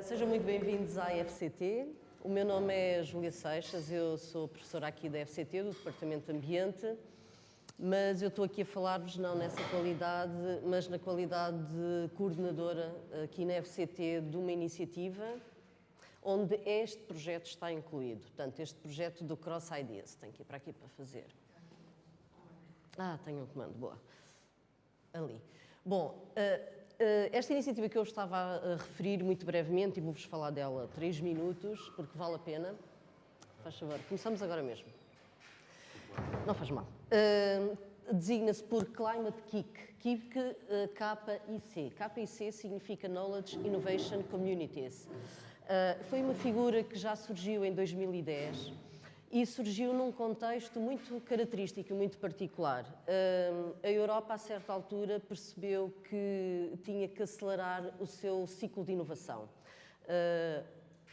Sejam muito bem-vindos à FCT. O meu nome é Júlia Seixas, eu sou professora aqui da FCT, do Departamento de Ambiente, mas eu estou aqui a falar-vos não nessa qualidade, mas na qualidade de coordenadora aqui na FCT de uma iniciativa onde este projeto está incluído. Portanto, este projeto do Cross Ideas. Tenho que ir para aqui para fazer. Tenho um comando, boa. Ali. Bom, esta iniciativa que eu estava a referir muito brevemente, e vou-vos falar dela 3 minutos, porque vale a pena. Faz favor, começamos agora mesmo. Não faz mal. Designa-se por Climate KIC. KIC, K-I-C. K-I-C significa Knowledge Innovation Communities. Foi uma figura que já surgiu em 2010 e surgiu num contexto muito característico, muito particular. A Europa, a certa altura, percebeu que tinha que acelerar o seu ciclo de inovação.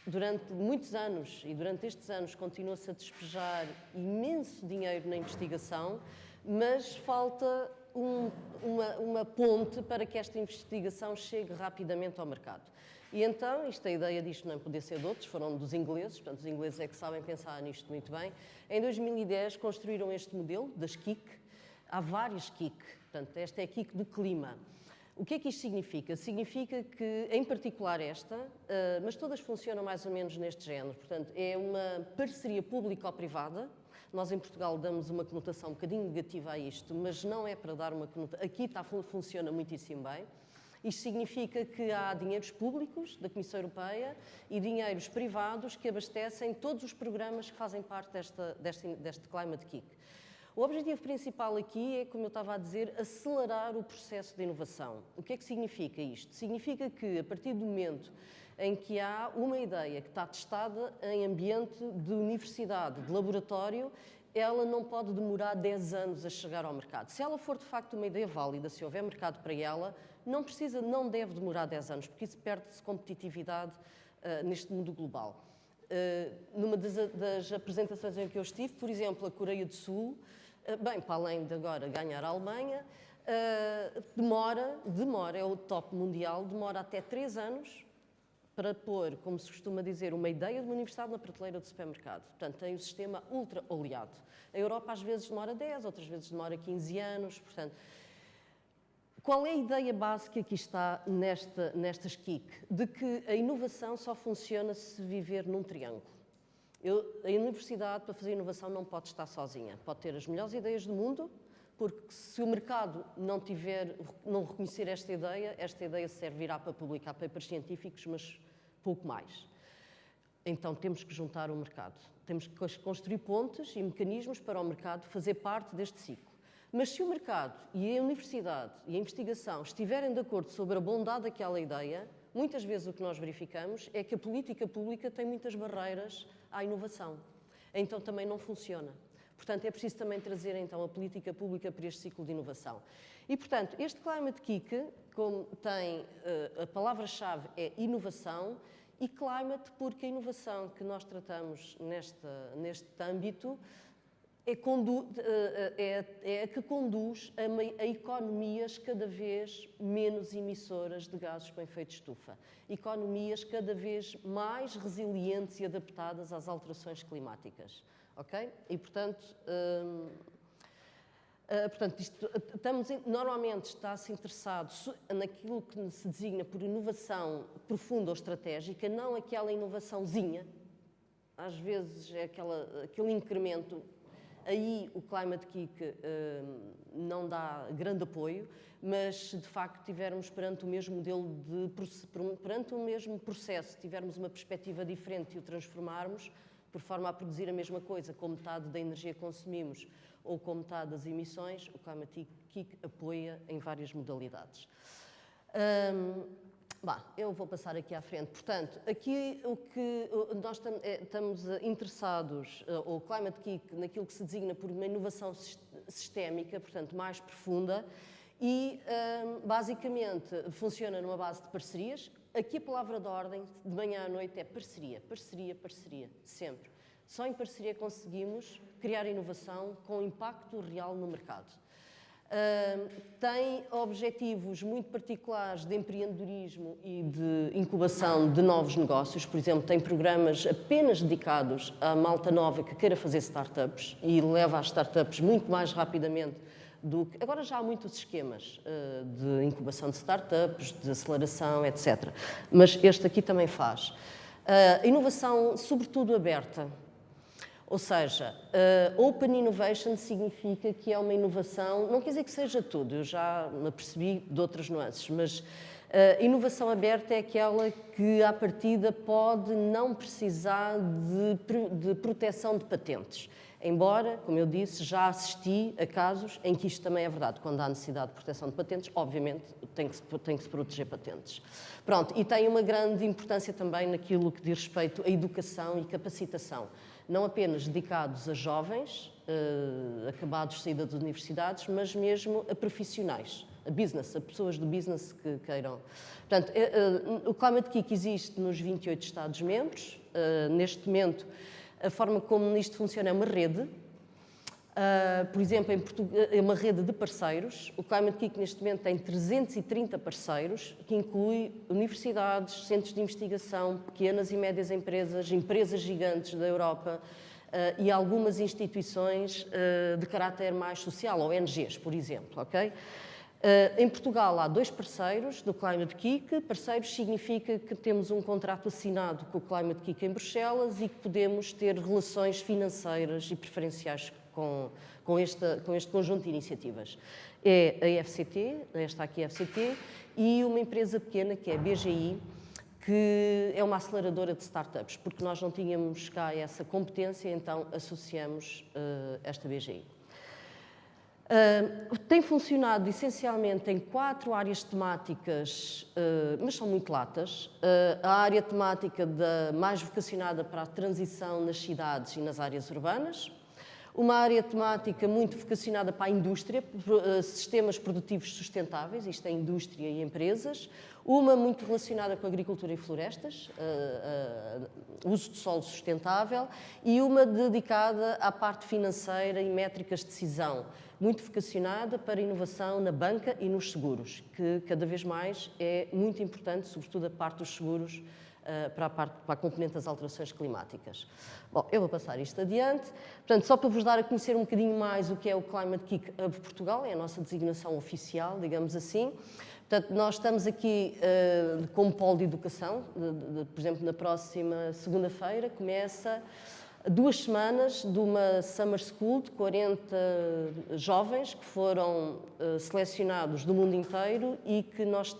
Durante muitos anos, e durante estes anos, continua-se a despejar imenso dinheiro na investigação, mas falta uma ponte para que esta investigação chegue rapidamente ao mercado. E então, a ideia disto não podia ser de outros, foram dos ingleses, portanto, os ingleses é que sabem pensar nisto muito bem. Em 2010, construíram este modelo das KIC. Há várias KIC, portanto, esta é a KIC do clima. O que é que isto significa? Significa que, em particular esta, mas todas funcionam mais ou menos neste género, portanto, é uma parceria público-privada. Nós, em Portugal, damos uma conotação um bocadinho negativa a isto, mas não é para dar uma conotação. Aqui funciona muitíssimo bem. Isto significa que há dinheiros públicos da Comissão Europeia e dinheiros privados que abastecem todos os programas que fazem parte deste Climate KIC. O objetivo principal aqui é, como eu estava a dizer, acelerar o processo de inovação. O que é que significa isto? Significa que, a partir do momento em que há uma ideia que está testada em ambiente de universidade, de laboratório, ela não pode demorar 10 anos a chegar ao mercado. Se ela for, de facto, uma ideia válida, se houver mercado para ela, não deve demorar 10 anos, porque isso perde-se competitividade neste mundo global. Numa das apresentações em que eu estive, por exemplo, a Coreia do Sul, para além de agora ganhar a Alemanha, demora, é o top mundial, demora até 3 anos para pôr, como se costuma dizer, uma ideia de uma universidade na prateleira do supermercado. Portanto, tem o sistema ultra-oleado. A Europa às vezes demora 10, outras vezes demora 15 anos, portanto... Qual é a ideia básica que aqui está nestas KIC? De que a inovação só funciona se viver num triângulo. A universidade, para fazer inovação, não pode estar sozinha. Pode ter as melhores ideias do mundo, porque se o mercado não reconhecer esta ideia servirá para publicar papers científicos, mas pouco mais. Então temos que juntar o mercado. Temos que construir pontes e mecanismos para o mercado fazer parte deste ciclo. Mas se o mercado e a universidade e a investigação estiverem de acordo sobre a bondade daquela ideia, muitas vezes o que nós verificamos é que a política pública tem muitas barreiras à inovação. Então também não funciona. Portanto, é preciso também trazer então a política pública para este ciclo de inovação. E, portanto, este Climate KIC, como tem a palavra-chave é inovação, e climate porque a inovação que nós tratamos neste âmbito é a que conduz a economias cada vez menos emissoras de gases com efeito de estufa. Economias cada vez mais resilientes e adaptadas às alterações climáticas. Ok? E, portanto, normalmente está-se interessado naquilo que se designa por inovação profunda ou estratégica, não aquela inovaçãozinha. Às vezes é aquele incremento. Aí o Climate KIC não dá grande apoio, mas se de facto estivermos perante o mesmo modelo, perante o mesmo processo, tivermos uma perspectiva diferente e o transformarmos, por forma a produzir a mesma coisa, com metade da energia que consumimos ou com metade das emissões, o Climate KIC apoia em várias modalidades. Eu vou passar aqui à frente. Portanto, aqui o que nós estamos interessados, o Climate KIC, naquilo que se designa por uma inovação sistémica, portanto, mais profunda, e basicamente funciona numa base de parcerias. Aqui a palavra de ordem, de manhã à noite, é parceria, parceria, parceria, sempre. Só em parceria conseguimos criar inovação com impacto real no mercado. Tem objetivos muito particulares de empreendedorismo e de incubação de novos negócios. Por exemplo, tem programas apenas dedicados à malta nova que queira fazer startups e leva as startups muito mais rapidamente do que... Agora já há muitos esquemas de incubação de startups, de aceleração, etc. Mas este aqui também faz. Inovação, sobretudo, aberta. Ou seja, Open Innovation significa que é uma inovação, não quer dizer que seja tudo, eu já me apercebi de outras nuances, mas inovação aberta é aquela que, à partida, pode não precisar de proteção de patentes. Embora, como eu disse, já assisti a casos em que isto também é verdade. Quando há necessidade de proteção de patentes, obviamente, tem que se proteger patentes. Pronto, e tem uma grande importância também naquilo que diz respeito à educação e capacitação. Não apenas dedicados a jovens, acabados de saída das universidades, mas mesmo a profissionais, a business, a pessoas do business que queiram. Portanto, o Climate Kick existe nos 28 Estados-membros. Neste momento, a forma como isto funciona é uma rede. Por exemplo, em Portugal, é uma rede de parceiros. O Climate Kick, neste momento, tem 330 parceiros, que inclui universidades, centros de investigação, pequenas e médias empresas, empresas gigantes da Europa e algumas instituições de caráter mais social, ONGs, por exemplo. Okay? Em Portugal há 2 parceiros do Climate Kick. Parceiros significa que temos um contrato assinado com o Climate Kick em Bruxelas e que podemos ter relações financeiras e preferenciais com este conjunto de iniciativas. É a FCT, esta aqui é a FCT, e uma empresa pequena que é a BGI, que é uma aceleradora de startups, porque nós não tínhamos cá essa competência, então associamos esta BGI. Tem funcionado essencialmente em 4 áreas temáticas, mas são muito latas. A área temática mais vocacionada para a transição nas cidades e nas áreas urbanas. Uma área temática muito vocacionada para a indústria, sistemas produtivos sustentáveis, isto é indústria e empresas. Uma muito relacionada com a agricultura e florestas, uso de solo sustentável. E uma dedicada à parte financeira e métricas de decisão, muito vocacionada para a inovação na banca e nos seguros, que cada vez mais é muito importante, sobretudo a parte dos seguros, para a componente das alterações climáticas. Bom, eu vou passar isto adiante. Portanto, só para vos dar a conhecer um bocadinho mais o que é o Climate Kick Hub Portugal, é a nossa designação oficial, digamos assim. Portanto, nós estamos aqui como polo de educação. Por exemplo, na próxima segunda-feira começa 2 semanas de uma Summer School de 40 jovens que foram selecionados do mundo inteiro e que nós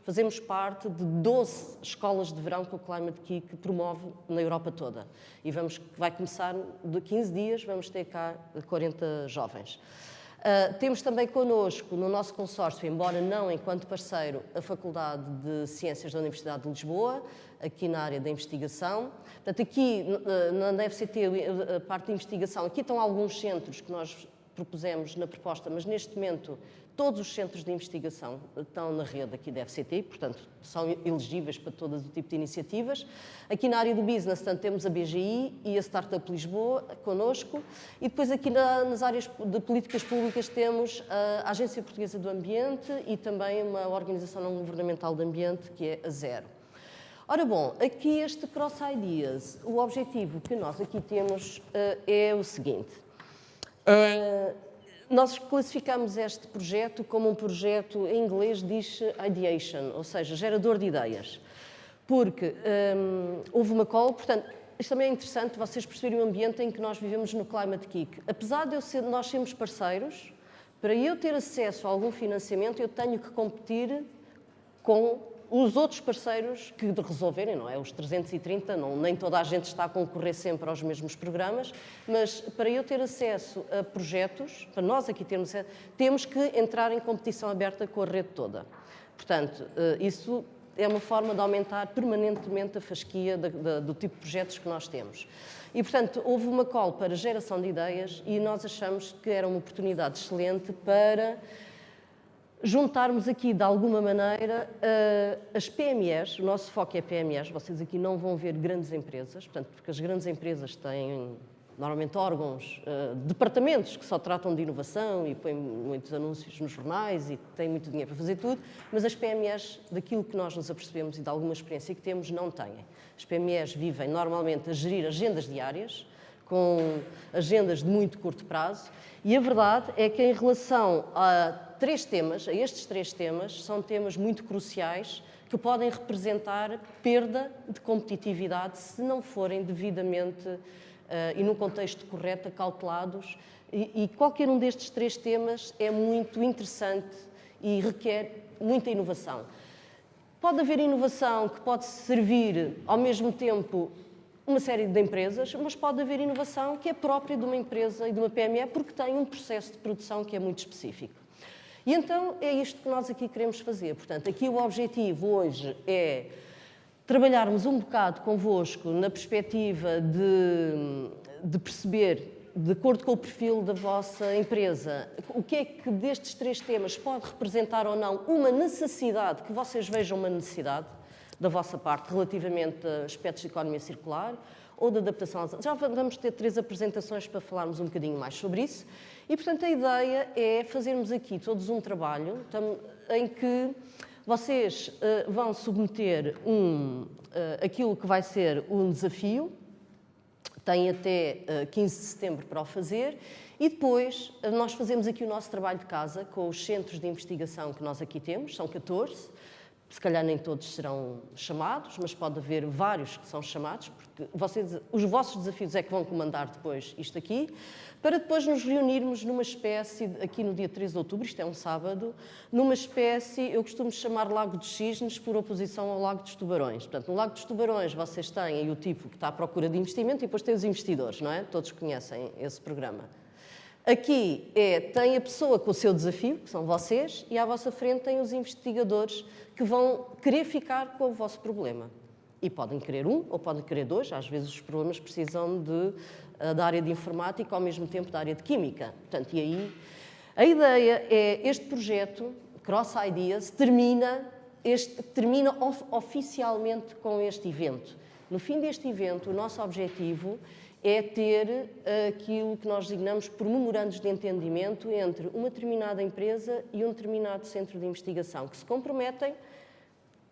fazemos parte de 12 escolas de verão que o Climate Kick promove na Europa toda. E vai começar de 15 dias, vamos ter cá 40 jovens. Temos também connosco, no nosso consórcio, embora não enquanto parceiro, a Faculdade de Ciências da Universidade de Lisboa, aqui na área da investigação. Portanto, aqui na FCT, a parte de investigação, aqui estão alguns centros que nós propusemos na proposta, mas neste momento todos os centros de investigação estão na rede aqui da FCT, portanto, são elegíveis para todo o tipo de iniciativas. Aqui na área do business, portanto, temos a BGI e a Startup Lisboa connosco. E depois aqui nas áreas de políticas públicas temos a Agência Portuguesa do Ambiente e também uma organização não governamental de ambiente, que é a Zero. Ora bom, aqui este Cross Ideas, o objetivo que nós aqui temos é o seguinte. Nós classificamos este projeto como um projeto, em inglês diz ideation, ou seja, gerador de ideias. Porque houve uma call, portanto, isto também é interessante vocês perceberem o ambiente em que nós vivemos no Climate Kick. Apesar de nós sermos parceiros, para eu ter acesso a algum financiamento, eu tenho que competir com os outros parceiros que resolverem, não é? Os 330, nem toda a gente está a concorrer sempre aos mesmos programas, mas para eu ter acesso a projetos, para nós aqui termos acesso, temos que entrar em competição aberta com a rede toda. Portanto, isso é uma forma de aumentar permanentemente a fasquia do tipo de projetos que nós temos. E, portanto, houve uma call para geração de ideias e nós achamos que era uma oportunidade excelente para juntarmos aqui, de alguma maneira, as PMEs, o nosso foco é PMEs, vocês aqui não vão ver grandes empresas, portanto, porque as grandes empresas têm normalmente órgãos, departamentos que só tratam de inovação e põem muitos anúncios nos jornais e têm muito dinheiro para fazer tudo, mas as PMEs, daquilo que nós nos apercebemos e de alguma experiência que temos, não têm. As PMEs vivem normalmente a gerir agendas diárias, com agendas de muito curto prazo, e a verdade é que em relação a estes três temas, são temas muito cruciais que podem representar perda de competitividade se não forem devidamente e no contexto correto, acautelados, e qualquer um destes três temas é muito interessante e requer muita inovação. Pode haver inovação que pode servir, ao mesmo tempo, uma série de empresas, mas pode haver inovação que é própria de uma empresa e de uma PME porque tem um processo de produção que é muito específico. E então é isto que nós aqui queremos fazer. Portanto, aqui o objetivo hoje é trabalharmos um bocado convosco na perspectiva de perceber, de acordo com o perfil da vossa empresa, o que é que destes três temas pode representar ou não uma necessidade, que vocês vejam uma necessidade da vossa parte relativamente a aspectos de economia circular ou de adaptação às... Já vamos ter 3 apresentações para falarmos um bocadinho mais sobre isso. E, portanto, a ideia é fazermos aqui todos um trabalho em que vocês vão submeter aquilo que vai ser um desafio, têm até 15 de setembro para o fazer, e depois nós fazemos aqui o nosso trabalho de casa com os centros de investigação que nós aqui temos, são 14, se calhar nem todos serão chamados, mas pode haver vários que são chamados, porque os vossos desafios é que vão comandar depois isto aqui, para depois nos reunirmos numa espécie, aqui no dia 13 de outubro, isto é um sábado, numa espécie, eu costumo chamar Lago dos Cisnes por oposição ao Lago dos Tubarões. Portanto, no Lago dos Tubarões vocês têm aí o tipo que está à procura de investimento e depois tem os investidores, não é? Todos conhecem esse programa. Aqui tem a pessoa com o seu desafio, que são vocês, e à vossa frente tem os investigadores que vão querer ficar com o vosso problema. E podem querer um ou podem querer 2, às vezes os problemas precisam da área de informática ao mesmo tempo da área de química. Portanto, e aí a ideia é este projeto, Cross Ideas, termina oficialmente com este evento. No fim deste evento, o nosso objetivo é ter aquilo que nós designamos por memorandos de entendimento entre uma determinada empresa e um determinado centro de investigação, que se comprometem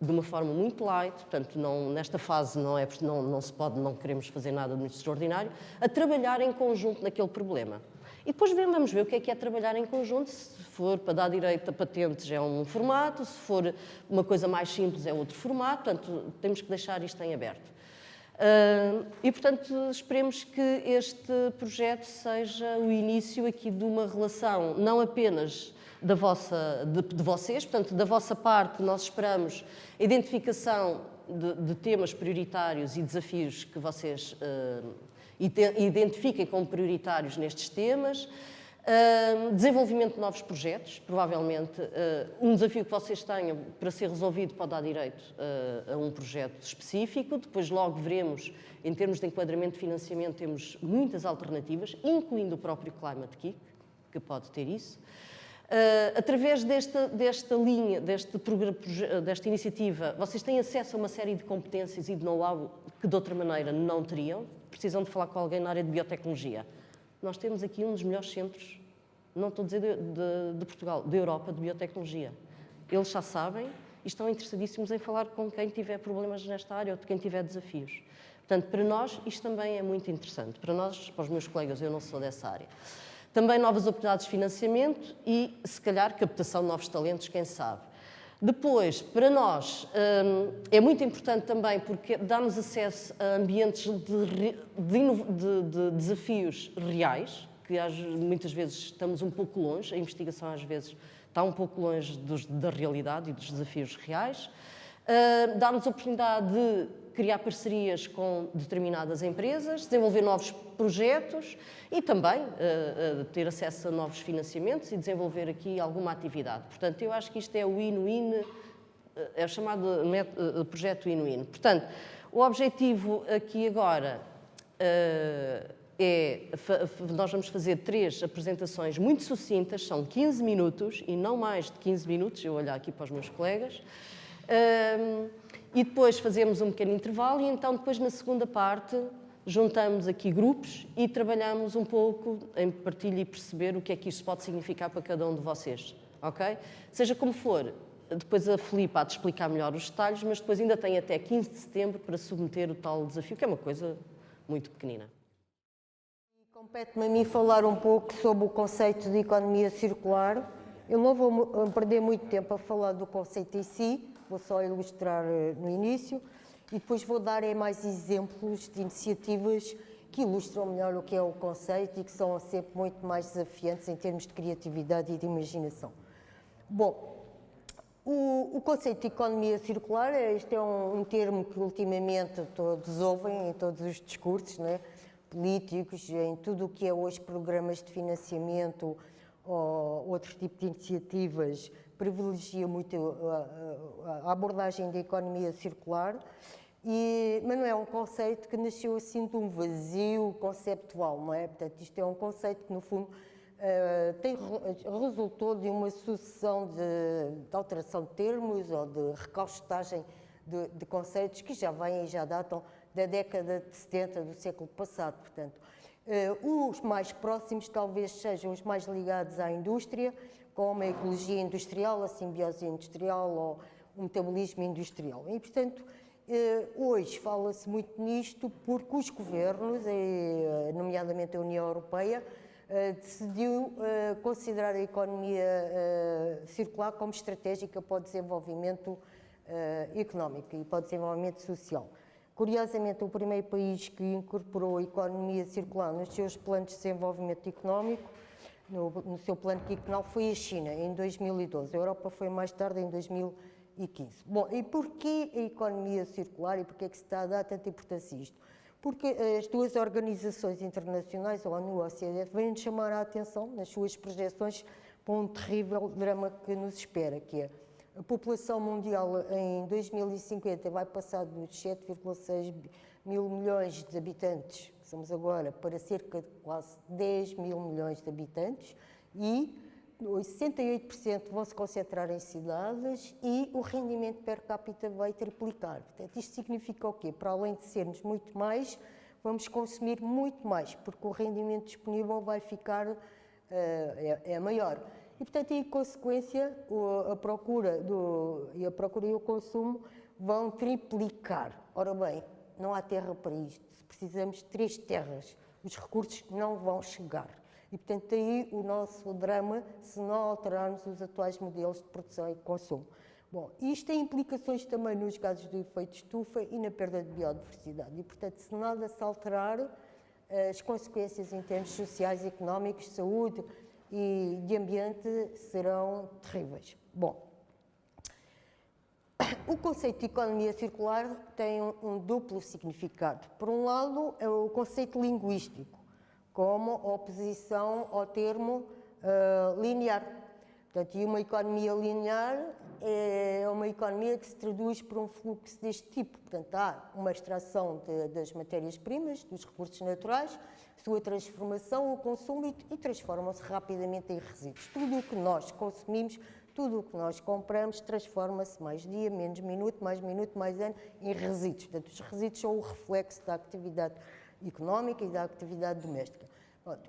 de uma forma muito light, portanto, nesta fase não se pode, não queremos fazer nada de muito extraordinário, a trabalhar em conjunto naquele problema. E depois vamos ver o que é trabalhar em conjunto. Se for para dar direito a patentes é um formato, se for uma coisa mais simples é outro formato, portanto, temos que deixar isto em aberto. E, portanto, esperemos que este projeto seja o início aqui de uma relação não apenas de vocês, portanto, da vossa parte nós esperamos a identificação de temas prioritários e desafios que vocês identifiquem como prioritários nestes temas, desenvolvimento de novos projetos, provavelmente um desafio que vocês tenham para ser resolvido pode dar direito a um projeto específico, depois logo veremos, em termos de enquadramento de financiamento, temos muitas alternativas, incluindo o próprio Climate Kick, que pode ter isso. Através desta linha, desta iniciativa, vocês têm acesso a uma série de competências e de know-how que de outra maneira não teriam. Precisam de falar com alguém na área de biotecnologia. Nós temos aqui um dos melhores centros, não estou a dizer de Portugal, da Europa, de biotecnologia. Eles já sabem e estão interessadíssimos em falar com quem tiver problemas nesta área ou de quem tiver desafios. Portanto, para nós, isto também é muito interessante. Para nós, para os meus colegas, eu não sou dessa área. Também novas oportunidades de financiamento e, se calhar, captação de novos talentos, quem sabe. Depois, para nós, é muito importante também porque dá-nos acesso a ambientes de desafios reais, que muitas vezes estamos um pouco longe, a investigação às vezes está um pouco longe da realidade e dos desafios reais. Dá-nos a oportunidade de criar parcerias com determinadas empresas, desenvolver novos projetos e também ter acesso a novos financiamentos e desenvolver aqui alguma atividade. Portanto, eu acho que isto é o win-win, é o chamado projeto win-win. Portanto, o objetivo aqui agora nós vamos fazer 3 apresentações muito sucintas, são 15 minutos e não mais de 15 minutos, eu olhar aqui para os meus colegas, e depois fazemos um pequeno intervalo e então depois na segunda parte juntamos aqui grupos e trabalhamos um pouco em partilha e perceber o que é que isto pode significar para cada um de vocês, ok? Seja como for, depois a Filipe há de explicar melhor os detalhes, mas depois ainda tem até 15 de setembro para submeter o tal desafio, que é uma coisa muito pequenina. Compete-me a mim falar um pouco sobre o conceito de economia circular. Eu não vou perder muito tempo a falar do conceito em si, vou só ilustrar no início e depois vou dar mais exemplos de iniciativas que ilustram melhor o que é o conceito e que são sempre muito mais desafiantes em termos de criatividade e de imaginação. Bom, o conceito de economia circular, este é um termo que ultimamente todos ouvem em todos os discursos, não é? Políticos, em tudo o que é hoje programas de financiamento ou outro tipo de iniciativas, privilegia muito a abordagem da economia circular, mas não é um conceito que nasceu assim de um vazio conceptual, não é? Portanto, isto é um conceito que, no fundo, resultou de uma sucessão de alteração de termos ou de recaustagem de conceitos que já vêm e já datam da década de 70 do século passado. Portanto, os mais próximos talvez sejam os mais ligados à indústria, como a ecologia industrial, a simbiose industrial ou o metabolismo industrial. E, portanto, hoje fala-se muito nisto porque os governos, nomeadamente a União Europeia, decidiu considerar a economia circular como estratégica para o desenvolvimento económico e para o desenvolvimento social. Curiosamente, o primeiro país que incorporou a economia circular nos seus planos de desenvolvimento económico, no seu plano quinquenal, foi a China, em 2012. A Europa foi mais tarde, em 2015. Bom, e porquê a economia circular e porquê é que se está a dar tanta importância a isto? Porque as duas organizações internacionais, a ONU e a OCDE, vêm chamar a atenção nas suas projeções para um terrível drama que nos espera, que é a população mundial em 2050 vai passar dos 7,6 mil milhões de habitantes, que somos agora, para cerca de quase 10 mil milhões de habitantes, e 68% vão se concentrar em cidades e o rendimento per capita vai triplicar. Portanto, isto significa o quê? Para além de sermos muito mais, vamos consumir muito mais, porque o rendimento disponível vai ficar maior. E, portanto, em consequência, a procura e o consumo vão triplicar. Ora bem, não há terra para isto. Precisamos de 3 terras. Os recursos não vão chegar. E, portanto, daí o nosso drama se não alterarmos os atuais modelos de produção e consumo. Bom, isto tem implicações também nos gases de efeito de estufa e na perda de biodiversidade. E, portanto, se nada se alterar, as consequências em termos sociais, económicos, de saúde e de ambiente serão terríveis. Bom, o conceito de economia circular tem um duplo significado. Por um lado, é o conceito linguístico, como oposição ao termo linear. Portanto, e uma economia linear é uma economia que se traduz por um fluxo deste tipo. Portanto, há uma extração das matérias-primas, dos recursos naturais, sua transformação, o consumo e transformam-se rapidamente em resíduos. Tudo o que nós consumimos, tudo o que nós compramos, transforma-se mais dia, menos minuto, mais ano, em resíduos. Portanto, os resíduos são o reflexo da atividade económica e da atividade doméstica. Pronto.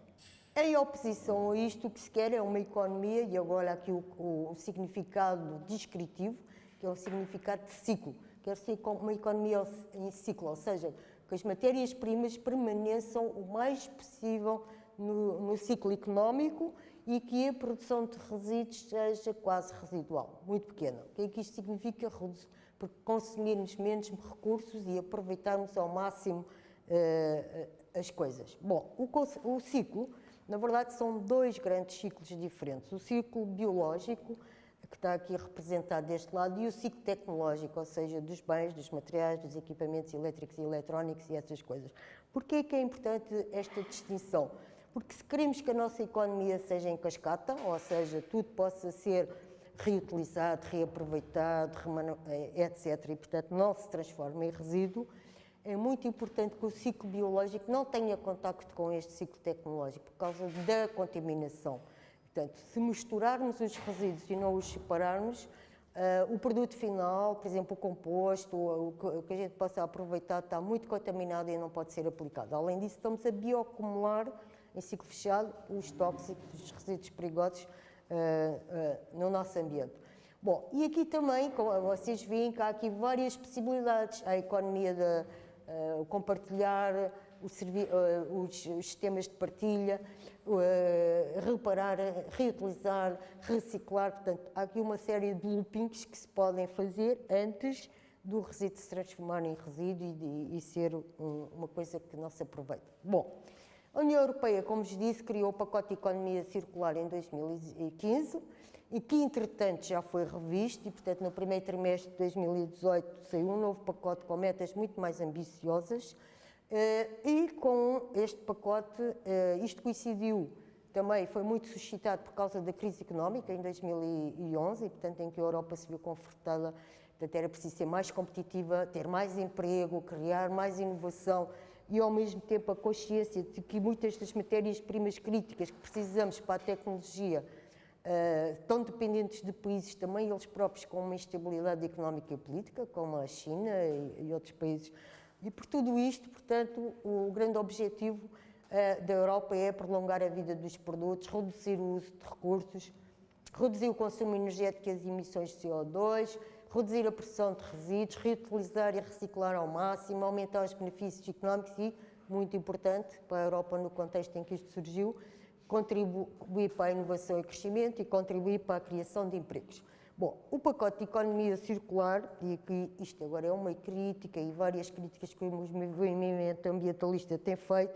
Em oposição a isto, o que se quer é uma economia, e agora aqui o significado descritivo, que é um significado de ciclo. Quer ser uma economia em ciclo, ou seja, que as matérias-primas permaneçam o mais possível no ciclo económico e que a produção de resíduos seja quase residual, muito pequena. O que é que isto significa? Porque consumirmos menos recursos e aproveitarmos ao máximo as coisas. Bom, o ciclo, na verdade, são 2 grandes ciclos diferentes. O ciclo biológico, que está aqui representado deste lado, e o ciclo tecnológico, ou seja, dos bens, dos materiais, dos equipamentos elétricos e eletrónicos e essas coisas. Porquê que é importante esta distinção? Porque se queremos que a nossa economia seja em cascata, ou seja, tudo possa ser reutilizado, reaproveitado, etc., e, portanto, não se transforme em resíduo, é muito importante que o ciclo biológico não tenha contacto com este ciclo tecnológico, por causa da contaminação. Portanto, se misturarmos os resíduos e não os separarmos, O produto final, por exemplo, o composto, o que a gente possa aproveitar, está muito contaminado e não pode ser aplicado. Além disso, estamos a bioacumular em ciclo fechado os tóxicos, os resíduos perigosos no nosso ambiente. Bom, e aqui também, como vocês veem, que há aqui várias possibilidades. A economia de compartilhar, os sistemas de partilha, reparar, reutilizar, reciclar. Portanto, há aqui uma série de loopings que se podem fazer antes do resíduo se transformar em resíduo e ser uma coisa que não se aproveita. Bom, a União Europeia, como vos disse, criou o pacote de economia circular em 2015 e que, entretanto, já foi revisto e, portanto, no primeiro trimestre de 2018 saiu um novo pacote com metas muito mais ambiciosas e com este pacote, isto coincidiu também, foi muito suscitado por causa da crise económica em 2011 e, portanto, em que a Europa se viu confrontada, portanto, era preciso ser mais competitiva, ter mais emprego, criar mais inovação e, ao mesmo tempo, a consciência de que muitas das matérias-primas críticas que precisamos para a tecnologia estão dependentes de países também eles próprios com uma instabilidade económica e política, como a China e outros países. E por tudo isto, portanto, o grande objetivo da Europa é prolongar a vida dos produtos, reduzir o uso de recursos, reduzir o consumo energético e as emissões de CO2, reduzir a pressão de resíduos, reutilizar e reciclar ao máximo, aumentar os benefícios económicos e, muito importante para a Europa no contexto em que isto surgiu, contribuir para a inovação e crescimento e contribuir para a criação de empregos. Bom, o pacote de economia circular, e aqui isto agora é uma crítica e várias críticas que o movimento ambientalista tem feito,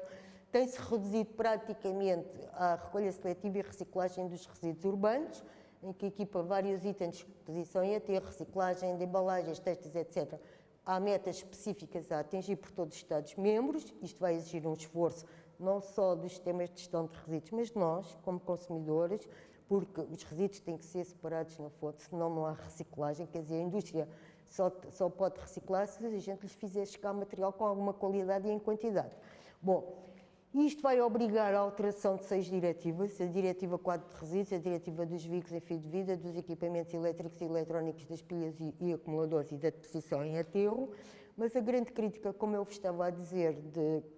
tem-se reduzido praticamente à recolha seletiva e reciclagem dos resíduos urbanos, em que equipa vários itens de exposição e aterro, reciclagem de embalagens, textos, etc. Há metas específicas a atingir por todos os Estados-membros, isto vai exigir um esforço não só dos sistemas de gestão de resíduos, mas de nós, como consumidores, porque os resíduos têm que ser separados na fonte, senão não há reciclagem, quer dizer, a indústria só pode reciclar se a gente lhes fizer chegar material com alguma qualidade e em quantidade. Bom, isto vai obrigar à alteração de 6 diretivas, a Diretiva 4 de Resíduos, a Diretiva dos Veículos em Fim de Vida, dos equipamentos elétricos e eletrónicos, das pilhas e acumuladores e da deposição em aterro, mas a grande crítica, como eu vos estava a dizer,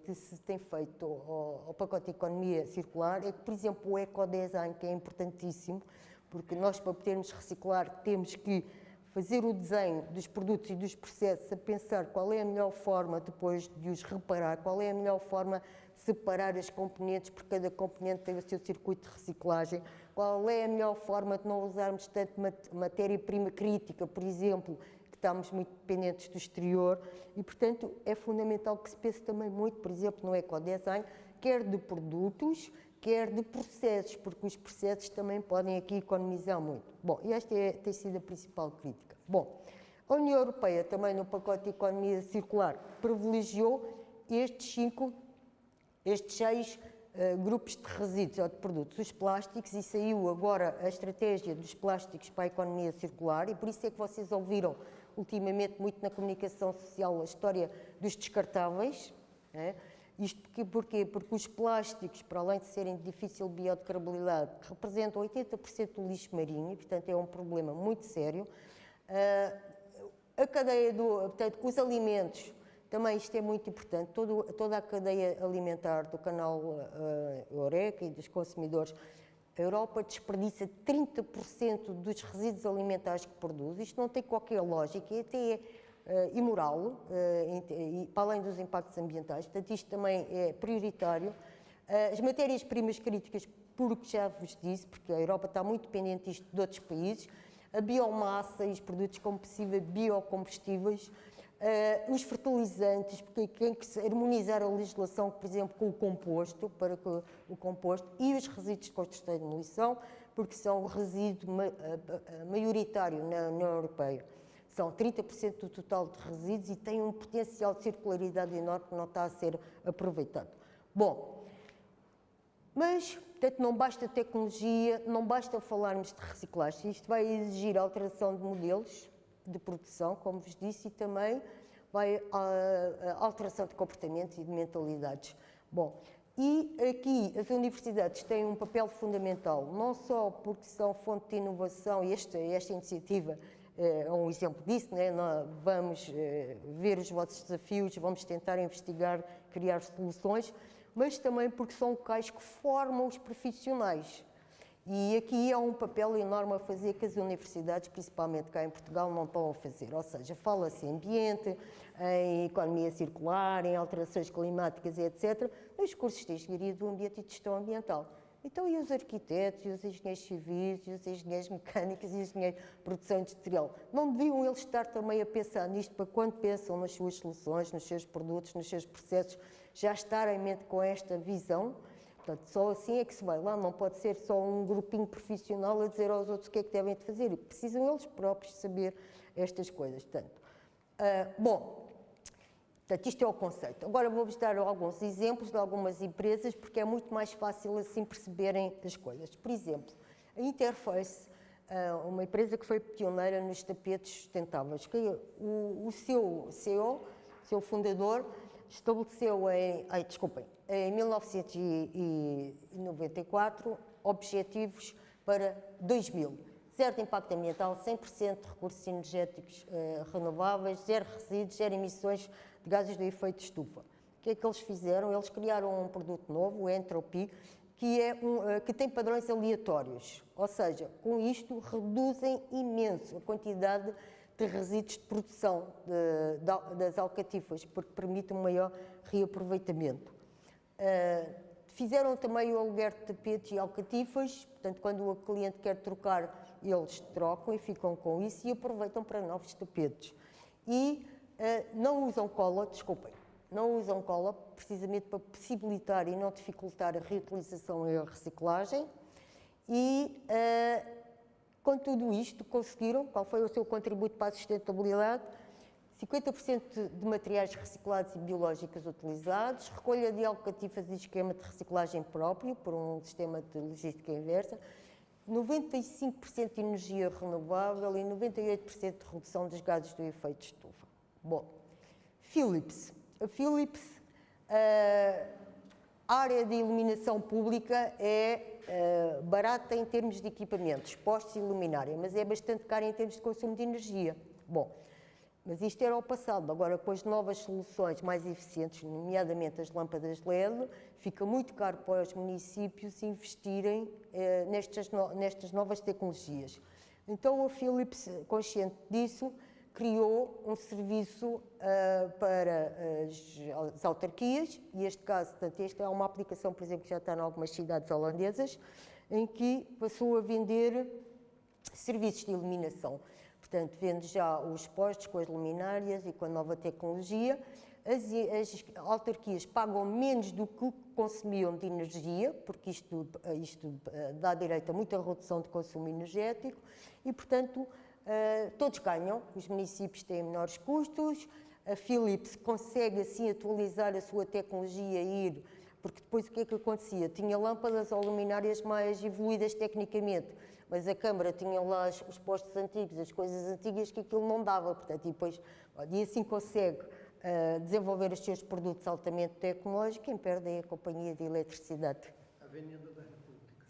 que se tem feito ao pacote de economia circular é que, por exemplo, o ecodesign, que é importantíssimo, porque nós, para podermos reciclar, temos que fazer o desenho dos produtos e dos processos a pensar qual é a melhor forma depois de os reparar, qual é a melhor forma de separar as componentes, porque cada componente tem o seu circuito de reciclagem, qual é a melhor forma de não usarmos tanto matéria-prima crítica, por exemplo, que estamos muito dependentes do exterior e, portanto, é fundamental que se pense também muito, por exemplo, no ecodesign, quer de produtos, quer de processos, porque os processos também podem aqui economizar muito. Bom, e esta tem sido a principal crítica. Bom, a União Europeia também no pacote de economia circular privilegiou estes 6 grupos de resíduos ou de produtos, os plásticos, e saiu agora a estratégia dos plásticos para a economia circular e por isso é que vocês ouviram ultimamente muito na comunicação social a história dos descartáveis, né? Isto porquê? Porque os plásticos, para além de serem de difícil biodegradabilidade, representam 80% do lixo marinho e, portanto, é um problema muito sério. A cadeia portanto, os alimentos, também isto é muito importante, toda a cadeia alimentar do canal Eureka e dos consumidores, a Europa desperdiça 30% dos resíduos alimentares que produz. Isto não tem qualquer lógica e até é imoral, para além dos impactos ambientais. Portanto, isto também é prioritário. As matérias-primas críticas, porque já vos disse, porque a Europa está muito dependente disto de outros países, a biomassa e os produtos como possível biocombustíveis, os fertilizantes, porque tem que se harmonizar a legislação, por exemplo, com o composto, para que o composto e os resíduos de construção e demolição, porque são o resíduo maioritário na União Europeia. São 30% do total de resíduos e têm um potencial de circularidade enorme que não está a ser aproveitado. Bom, mas, portanto, não basta tecnologia, não basta falarmos de reciclagem, isto vai exigir alteração de modelos de produção, como vos disse, e também vai a alteração de comportamentos e de mentalidades. Bom, e aqui as universidades têm um papel fundamental, não só porque são fonte de inovação, e esta iniciativa é um exemplo disso, né? Nós vamos ver os vossos desafios, vamos tentar investigar, criar soluções, mas também porque são locais que formam os profissionais. E aqui há um papel enorme a fazer que as universidades, principalmente cá em Portugal, não estão a fazer. Ou seja, fala-se em ambiente, em economia circular, em alterações climáticas, etc., nos cursos de engenharia do ambiente e de gestão ambiental. Então, e os arquitetos, e os engenheiros civis, e os engenheiros mecânicos, e os engenheiros de produção industrial? Não deviam eles estar também a pensar nisto para quando pensam nas suas soluções, nos seus produtos, nos seus processos, já estar em mente com esta visão? Portanto, só assim é que se vai lá, não pode ser só um grupinho profissional a dizer aos outros o que é que devem de fazer, e precisam eles próprios saber estas coisas. Portanto, portanto, isto é o conceito. Agora vou-vos dar alguns exemplos de algumas empresas, porque é muito mais fácil assim perceberem as coisas. Por exemplo, a Interface, uma empresa que foi pioneira nos tapetes sustentáveis, que o seu CEO, o seu fundador, estabeleceu em 1994 objetivos para 2000. Zero de impacto ambiental, 100% de recursos energéticos renováveis, zero resíduos, zero emissões de gases de efeito de estufa. O que é que eles fizeram? Eles criaram um produto novo, o Entropy, que tem padrões aleatórios. Ou seja, com isto reduzem imenso a quantidade de resíduos de produção das alcatifas, porque permite um maior reaproveitamento. Fizeram também o aluguer de tapetes e alcatifas, portanto, quando o cliente quer trocar, eles trocam e ficam com isso e aproveitam para novos tapetes. E não usam cola, não usam cola precisamente para possibilitar e não dificultar a reutilização e a reciclagem. E com tudo isto conseguiram, qual foi o seu contributo para a sustentabilidade? 50% de materiais reciclados e biológicos utilizados, recolha de alcatifas e esquema de reciclagem próprio, por um sistema de logística inversa, 95% de energia renovável e 98% de redução dos gases do efeito de estufa. Bom, Philips. A Philips, a área de iluminação pública é barata em termos de equipamentos, postes e luminária, mas é bastante cara em termos de consumo de energia. Bom, mas isto era o passado. Agora, com as novas soluções mais eficientes, nomeadamente as lâmpadas LED, fica muito caro para os municípios investirem nestas novas tecnologias. Então, a Philips, consciente disso, criou um serviço para as autarquias, e este caso, portanto, esta é uma aplicação, por exemplo, que já está em algumas cidades holandesas, em que passou a vender serviços de iluminação. Portanto, vende já os postes com as luminárias e com a nova tecnologia. As autarquias pagam menos do que consumiam de energia, porque isto dá direito a muita redução de consumo energético e, portanto, todos ganham. Os municípios têm menores custos, a Philips consegue assim atualizar a sua tecnologia e ir, porque depois o que é que acontecia? Tinha lâmpadas ou luminárias mais evoluídas tecnicamente, mas a Câmara tinha lá os postos antigos, as coisas antigas que aquilo não dava, portanto, e assim consegue desenvolver os seus produtos altamente tecnológicos, quem perde é a Companhia de Eletricidade. A Avenida da República.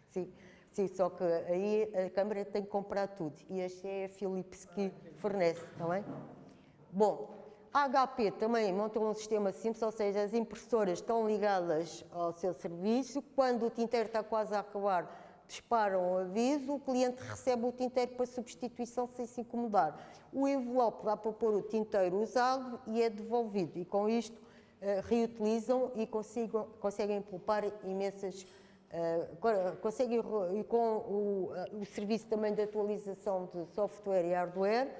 Sim, sim, só que aí a Câmara tem que comprar tudo, e este é a Philips que fornece, está bem? Bom, a HP também montou um sistema simples, ou seja, as impressoras estão ligadas ao seu serviço, quando o tinteiro está quase a acabar, disparam o aviso, o cliente recebe o tinteiro para substituição sem se incomodar. O envelope dá para pôr o tinteiro usado e é devolvido, e com isto reutilizam e conseguem poupar imensas... conseguem, e com o serviço também de atualização de software e hardware,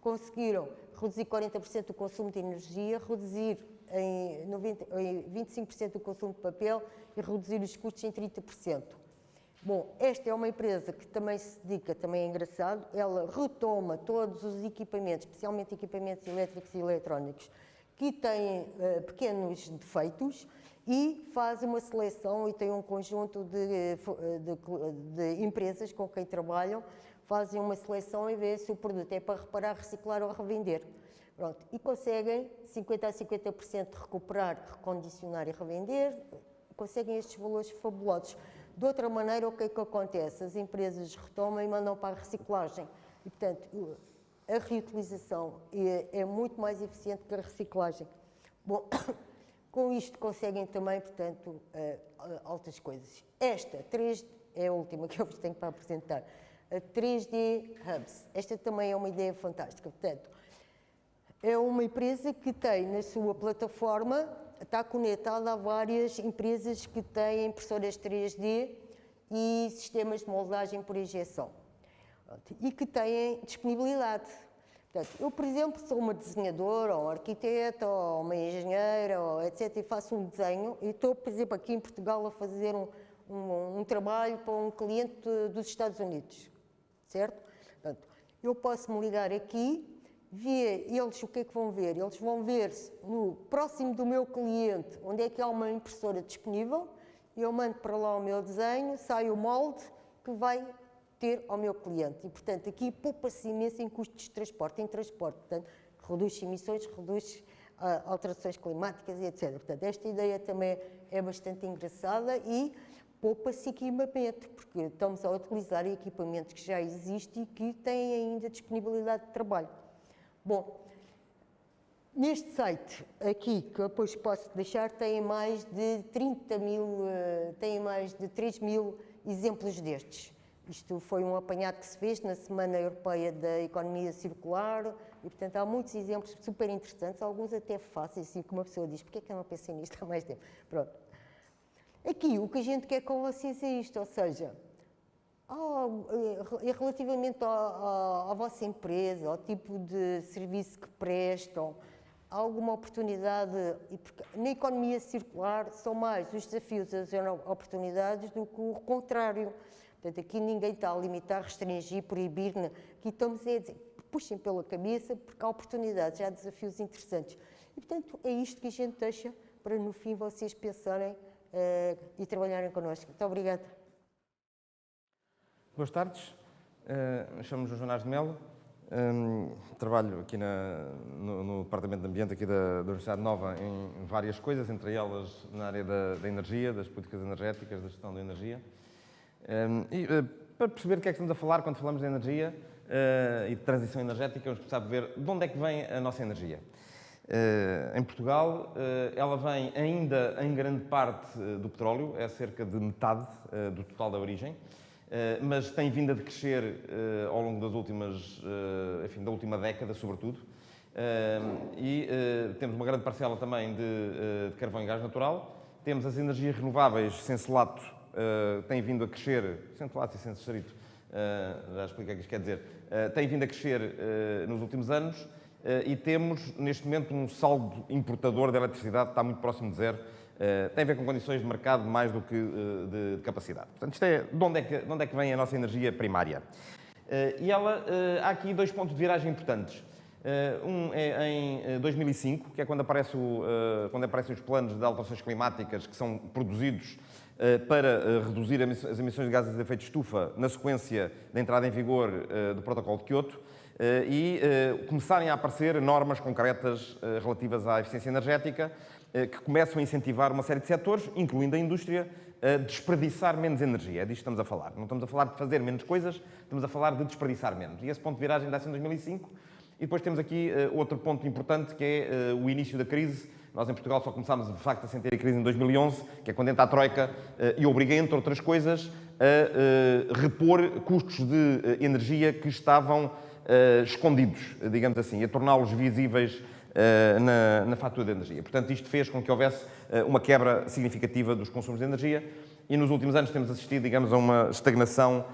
conseguiram reduzir 40% do consumo de energia, reduzir em 25% o consumo de papel e reduzir os custos em 30%. Bom, esta é uma empresa que também se dedica, também é engraçado, ela retoma todos os equipamentos, especialmente equipamentos elétricos e eletrónicos, que têm pequenos defeitos e faz uma seleção e tem um conjunto de empresas com quem trabalham, fazem uma seleção e veem se o produto é para reparar, reciclar ou revender. Pronto, e conseguem 50% a 50% recuperar, recondicionar e revender, conseguem estes valores fabulosos. De outra maneira, o que é que acontece? As empresas retomam e mandam para a reciclagem. E, portanto, a reutilização é muito mais eficiente que a reciclagem. Bom, com isto conseguem também, portanto, altas coisas. Esta, 3, é a última que eu vos tenho para apresentar. A 3D Hubs. Esta também é uma ideia fantástica. Portanto, é uma empresa que tem na sua plataforma, está conectada a várias empresas que têm impressoras 3D e sistemas de moldagem por injeção. E que têm disponibilidade. Portanto, eu, por exemplo, sou uma desenhadora, ou um arquiteta, ou uma engenheira, ou etc., e faço um desenho, e estou, por exemplo, aqui em Portugal a fazer um trabalho para um cliente dos Estados Unidos, certo? Portanto, eu posso me ligar aqui, ver eles o que é que vão ver. Eles vão ver no próximo do meu cliente onde é que há uma impressora disponível, eu mando para lá o meu desenho, sai o molde que vai ter ao meu cliente. E, portanto, aqui poupa-se imenso em custos de transporte, portanto, reduz emissões, reduz alterações climáticas e etc. Portanto, esta ideia também é bastante engraçada e poupa-se equipamento, porque estamos a utilizar equipamentos que já existem e que têm ainda disponibilidade de trabalho. Bom, neste site aqui, que eu depois posso deixar, tem mais de 3 mil exemplos destes. Isto foi um apanhado que se fez na Semana Europeia da Economia Circular e, portanto, há muitos exemplos super interessantes, alguns até fáceis, assim, que uma pessoa diz, porque é que eu não pensei nisto há mais tempo? Pronto. Aqui, o que a gente quer com vocês é isto, ou seja, relativamente à vossa empresa, ao tipo de serviço que prestam, há alguma oportunidade, e porque na economia circular são mais os desafios e as oportunidades do que o contrário. Portanto, aqui ninguém está a limitar, restringir, proibir, aqui estamos a dizer, puxem pela cabeça, porque há oportunidades, há desafios interessantes. E, portanto, é isto que a gente deixa para, no fim, vocês pensarem e trabalharem connosco. Muito obrigada. Boas tardes, chamo-me João Jonas de Melo, trabalho aqui no Departamento de Ambiente aqui da Universidade Nova em várias coisas, entre elas na área da energia, das políticas energéticas, da gestão da energia. Para perceber o que é que estamos a falar quando falamos de energia e de transição energética, vamos precisar de ver de onde é que vem a nossa energia. Em Portugal, ela vem ainda em grande parte do petróleo, é cerca de metade do total da origem, mas tem vindo a decrescer ao longo das últimas, da última década, sobretudo. E temos uma grande parcela também de carvão e gás natural. Temos as energias renováveis, sem selato, tem vindo a crescer, sem selato e sem cestrito, já explico o que isto quer dizer, tem vindo a crescer nos últimos anos. E temos, neste momento, um saldo importador de eletricidade que está muito próximo de zero. Tem a ver com condições de mercado mais do que de capacidade. Portanto, isto é de onde é que vem a nossa energia primária. E há aqui 2 pontos de viragem importantes. Um é em 2005, que é quando aparecem os planos de alterações climáticas que são produzidos para reduzir as emissões de gases de efeito de estufa na sequência da entrada em vigor do Protocolo de Quioto. E começarem a aparecer normas concretas relativas à eficiência energética que começam a incentivar uma série de setores, incluindo a indústria, a desperdiçar menos energia. É disto que estamos a falar. Não estamos a falar de fazer menos coisas, estamos a falar de desperdiçar menos. E esse ponto de viragem dá-se em 2005. E depois temos aqui outro ponto importante, que é o início da crise. Nós, em Portugal, só começámos, de facto, a sentir a crise em 2011, que é quando entra a Troika e obriga, entre outras coisas, a repor custos de energia que estavam escondidos, digamos assim, e a torná-los visíveis na fatura de energia. Portanto, isto fez com que houvesse uma quebra significativa dos consumos de energia e nos últimos anos temos assistido, digamos, a uma estagnação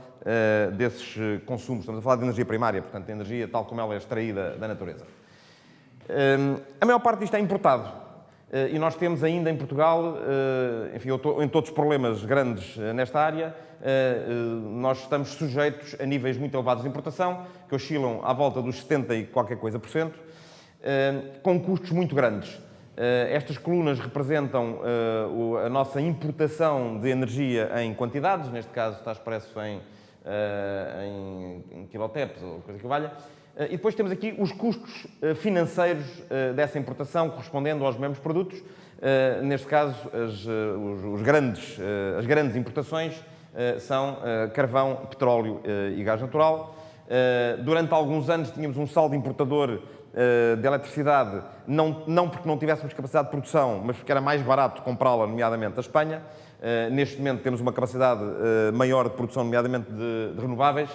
desses consumos. Estamos a falar de energia primária, portanto, de energia tal como ela é extraída da natureza. A maior parte disto é importado. E nós temos ainda em Portugal, enfim, em todos os problemas grandes nesta área, nós estamos sujeitos a níveis muito elevados de importação, que oscilam à volta dos 70 e qualquer coisa por cento, com custos muito grandes. Estas colunas representam a nossa importação de energia em quantidades, neste caso está expresso em quiloteps ou coisa que valha. E depois temos aqui os custos financeiros dessa importação correspondendo aos mesmos produtos. Neste caso, as grandes importações são carvão, petróleo e gás natural. Durante alguns anos tínhamos um saldo importador de eletricidade, não porque não tivéssemos capacidade de produção, mas porque era mais barato comprá-la, nomeadamente da Espanha. Neste momento temos uma capacidade maior de produção, nomeadamente de renováveis,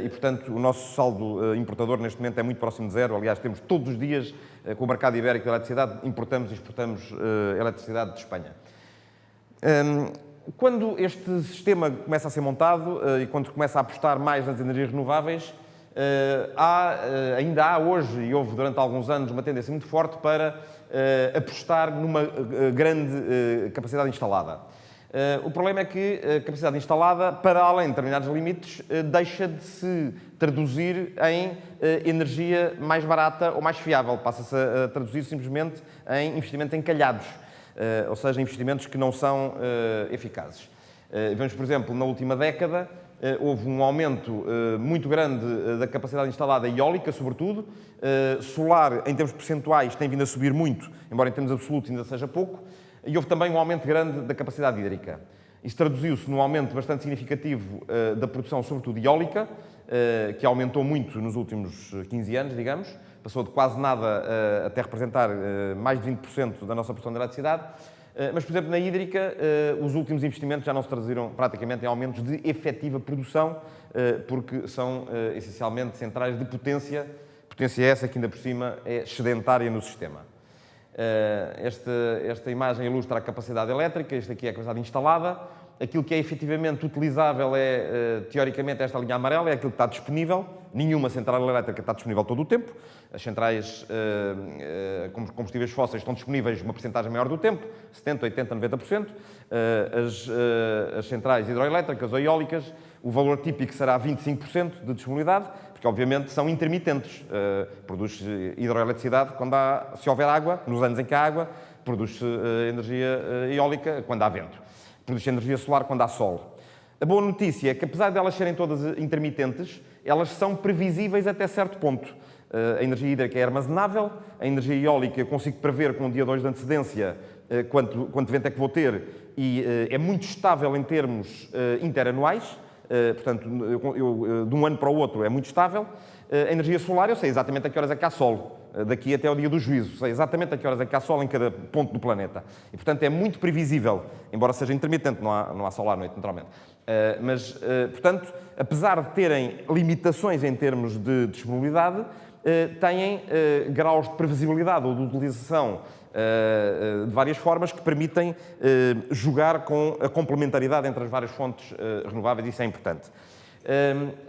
e, portanto, o nosso saldo importador neste momento é muito próximo de zero. Aliás, temos todos os dias, com o mercado ibérico de eletricidade, importamos e exportamos eletricidade de Espanha. Quando este sistema começa a ser montado e quando começa a apostar mais nas energias renováveis, ainda há hoje, e houve durante alguns anos, uma tendência muito forte para apostar numa grande capacidade instalada. O problema é que a capacidade instalada, para além de determinados limites, deixa de se traduzir em energia mais barata ou mais fiável. Passa-se a traduzir simplesmente em investimentos encalhados, ou seja, investimentos que não são eficazes. Vemos, por exemplo, na última década, houve um aumento muito grande da capacidade instalada eólica, sobretudo. Solar, em termos percentuais, tem vindo a subir muito, embora em termos absolutos ainda seja pouco. E houve também um aumento grande da capacidade hídrica. Isso traduziu-se num aumento bastante significativo da produção, sobretudo eólica, que aumentou muito nos últimos 15 anos, digamos. Passou de quase nada até representar mais de 20% da nossa produção de eletricidade. Mas, por exemplo, na hídrica, os últimos investimentos já não se traduziram praticamente em aumentos de efetiva produção, porque são essencialmente centrais de potência essa que ainda por cima é sedentária no sistema. Esta imagem ilustra a capacidade elétrica, esta aqui é a capacidade instalada. Aquilo que é efetivamente utilizável é, teoricamente, esta linha amarela, é aquilo que está disponível. Nenhuma central elétrica está disponível todo o tempo. As centrais com combustíveis fósseis estão disponíveis uma percentagem maior do tempo, 70%, 80%, 90%. As centrais hidroelétricas ou eólicas, o valor típico será 25% de disponibilidade, porque obviamente são intermitentes. Produz hidroeletricidade se houver água, nos anos em que há água, produz energia eólica quando há vento, produz energia solar quando há sol. A boa notícia é que, apesar de elas serem todas intermitentes, elas são previsíveis até certo ponto. A energia hídrica é armazenável, a energia eólica eu consigo prever com um dia 2 de antecedência quanto vento é que vou ter e é muito estável em termos interanuais. Portanto, de um ano para o outro é muito estável. A energia solar, eu sei exatamente a que horas é que há sol, daqui até ao dia do juízo. Sei exatamente a que horas é que há sol em cada ponto do planeta. E, portanto, é muito previsível, embora seja intermitente, não há sol à noite, naturalmente. Portanto, apesar de terem limitações em termos de disponibilidade, têm graus de previsibilidade ou de utilização de várias formas que permitem jogar com a complementaridade entre as várias fontes renováveis, isso é importante.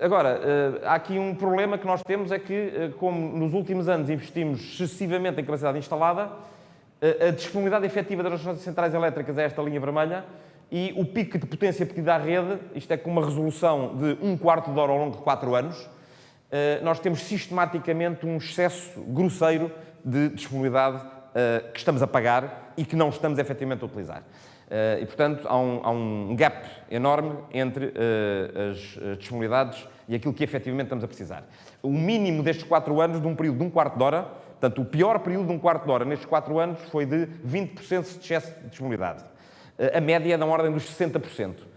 Agora, há aqui um problema que nós temos, é que, como nos últimos anos investimos excessivamente em capacidade instalada, a disponibilidade efetiva das nossas centrais elétricas é esta linha vermelha e o pico de potência pedido à rede, isto é com uma resolução de 1/4 de hora ao longo de 4 anos, nós temos sistematicamente um excesso grosseiro de disponibilidade que estamos a pagar e que não estamos efetivamente a utilizar. E, portanto, há um gap enorme entre as disponibilidades e aquilo que efetivamente estamos a precisar. O mínimo destes 4 anos, de um período de 1/4 de hora, portanto, o pior período de 1/4 de hora nestes 4 anos foi de 20% de excesso de disponibilidade. A média é na ordem dos 60%,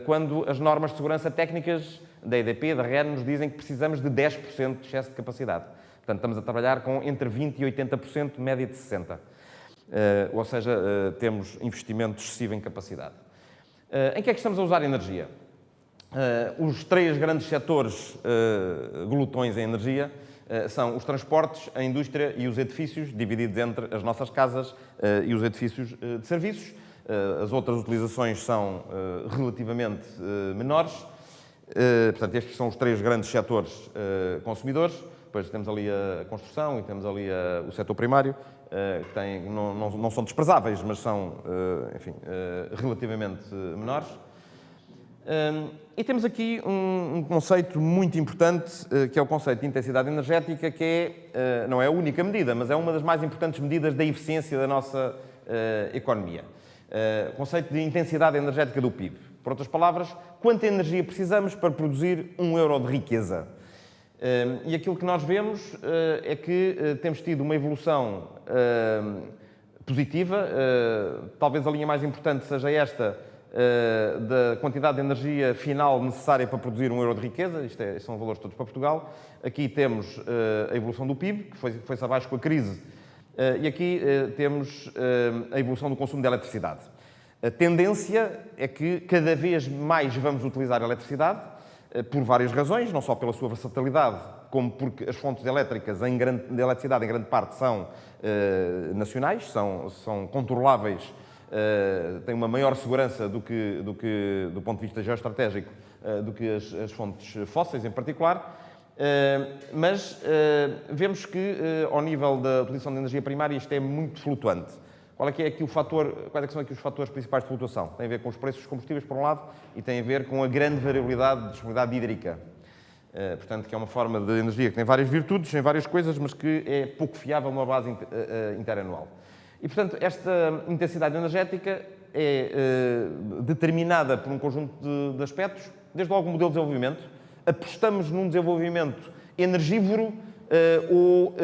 quando as normas de segurança técnicas da EDP, da REN, nos dizem que precisamos de 10% de excesso de capacidade. Portanto, estamos a trabalhar com entre 20% e 80%, média de 60%. Ou seja, temos investimento excessivo em capacidade. Em que é que estamos a usar energia? Os 3 grandes setores glutões em energia são os transportes, a indústria e os edifícios, divididos entre as nossas casas e os edifícios de serviços. As outras utilizações são relativamente menores. Portanto, estes são os 3 grandes setores consumidores. Depois temos ali a construção e temos ali o setor primário, que não são desprezáveis, mas são, enfim, relativamente menores. E temos aqui um conceito muito importante, que é o conceito de intensidade energética, que não é a única medida, mas é uma das mais importantes medidas da eficiência da nossa economia. O conceito de intensidade energética do PIB. Por outras palavras, quanta energia precisamos para produzir 1 euro de riqueza. E aquilo que nós vemos é que temos tido uma evolução positiva. Talvez a linha mais importante seja esta, da quantidade de energia final necessária para produzir 1 euro de riqueza, são valores todos para Portugal. Aqui temos a evolução do PIB, que foi-se abaixo com a crise, e aqui temos a evolução do consumo de eletricidade. A tendência é que cada vez mais vamos utilizar a eletricidade, por várias razões, não só pela sua versatilidade, como porque as fontes elétricas de eletricidade, em grande parte, são nacionais, são controláveis, têm uma maior segurança do ponto de vista geoestratégico, do que as fontes fósseis, em particular. Mas vemos que, ao nível da utilização de energia primária, isto é muito flutuante. Quais é que são aqui os fatores principais de flutuação? Tem a ver com os preços dos combustíveis, por um lado, e tem a ver com a grande variabilidade de disponibilidade hídrica. Portanto, que é uma forma de energia que tem várias virtudes, tem várias coisas, mas que é pouco fiável numa base interanual. E, portanto, esta intensidade energética é determinada por um conjunto de aspectos, desde logo o modelo de desenvolvimento. Apostamos num desenvolvimento energívoro ou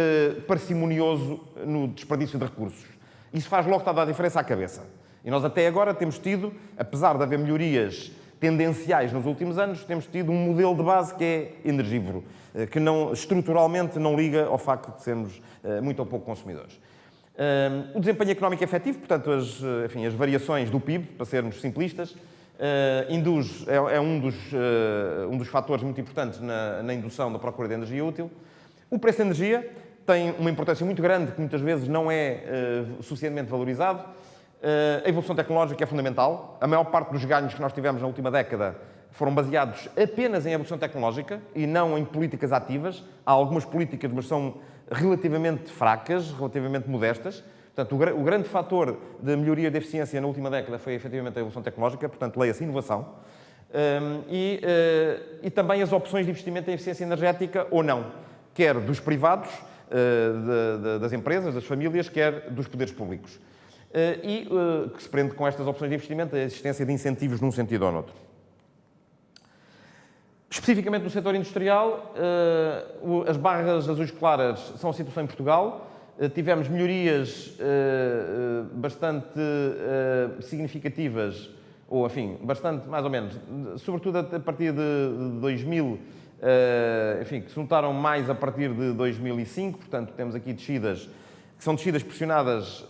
parcimonioso no desperdício de recursos. Isso faz logo toda a diferença à cabeça. E nós até agora temos tido, apesar de haver melhorias tendenciais nos últimos anos, temos tido um modelo de base que é energívoro, que estruturalmente não liga ao facto de sermos muito ou pouco consumidores. O desempenho económico efetivo, portanto, as variações do PIB, para sermos simplistas, é um dos fatores muito importantes na indução da procura de energia útil. O preço da energia tem uma importância muito grande, que muitas vezes não é suficientemente valorizado. A evolução tecnológica é fundamental. A maior parte dos ganhos que nós tivemos na última década foram baseados apenas em evolução tecnológica e não em políticas ativas. Há algumas políticas, mas são relativamente fracas, relativamente modestas. Portanto, o grande fator de melhoria de eficiência na última década foi efetivamente a evolução tecnológica, portanto, leia-se inovação. E também as opções de investimento em eficiência energética ou não, quer dos privados, das empresas, das famílias, quer dos poderes públicos. Que se prende com estas opções de investimento a existência de incentivos num sentido ou noutro. Especificamente no setor industrial, as barras azuis claras são a situação em Portugal. Tivemos melhorias bastante significativas, ou enfim, bastante, mais ou menos, sobretudo a partir de 2000, enfim, que se notaram mais a partir de 2005, portanto temos aqui descidas, que são descidas pressionadas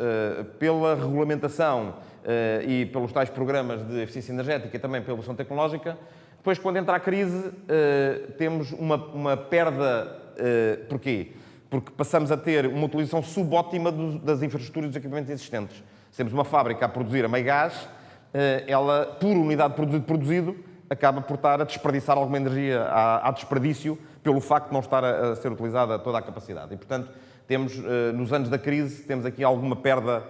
pela regulamentação e pelos tais programas de eficiência energética e também pela evolução tecnológica. Depois, quando entra a crise, temos uma perda. Porquê? Porque passamos a ter uma utilização subótima das infraestruturas e dos equipamentos existentes. Se temos uma fábrica a produzir a meio gás, ela, por unidade produzido, acaba por estar a desperdiçar alguma energia, há desperdício, pelo facto de não estar a ser utilizada toda a capacidade. E, portanto, temos, nos anos da crise, temos aqui alguma perda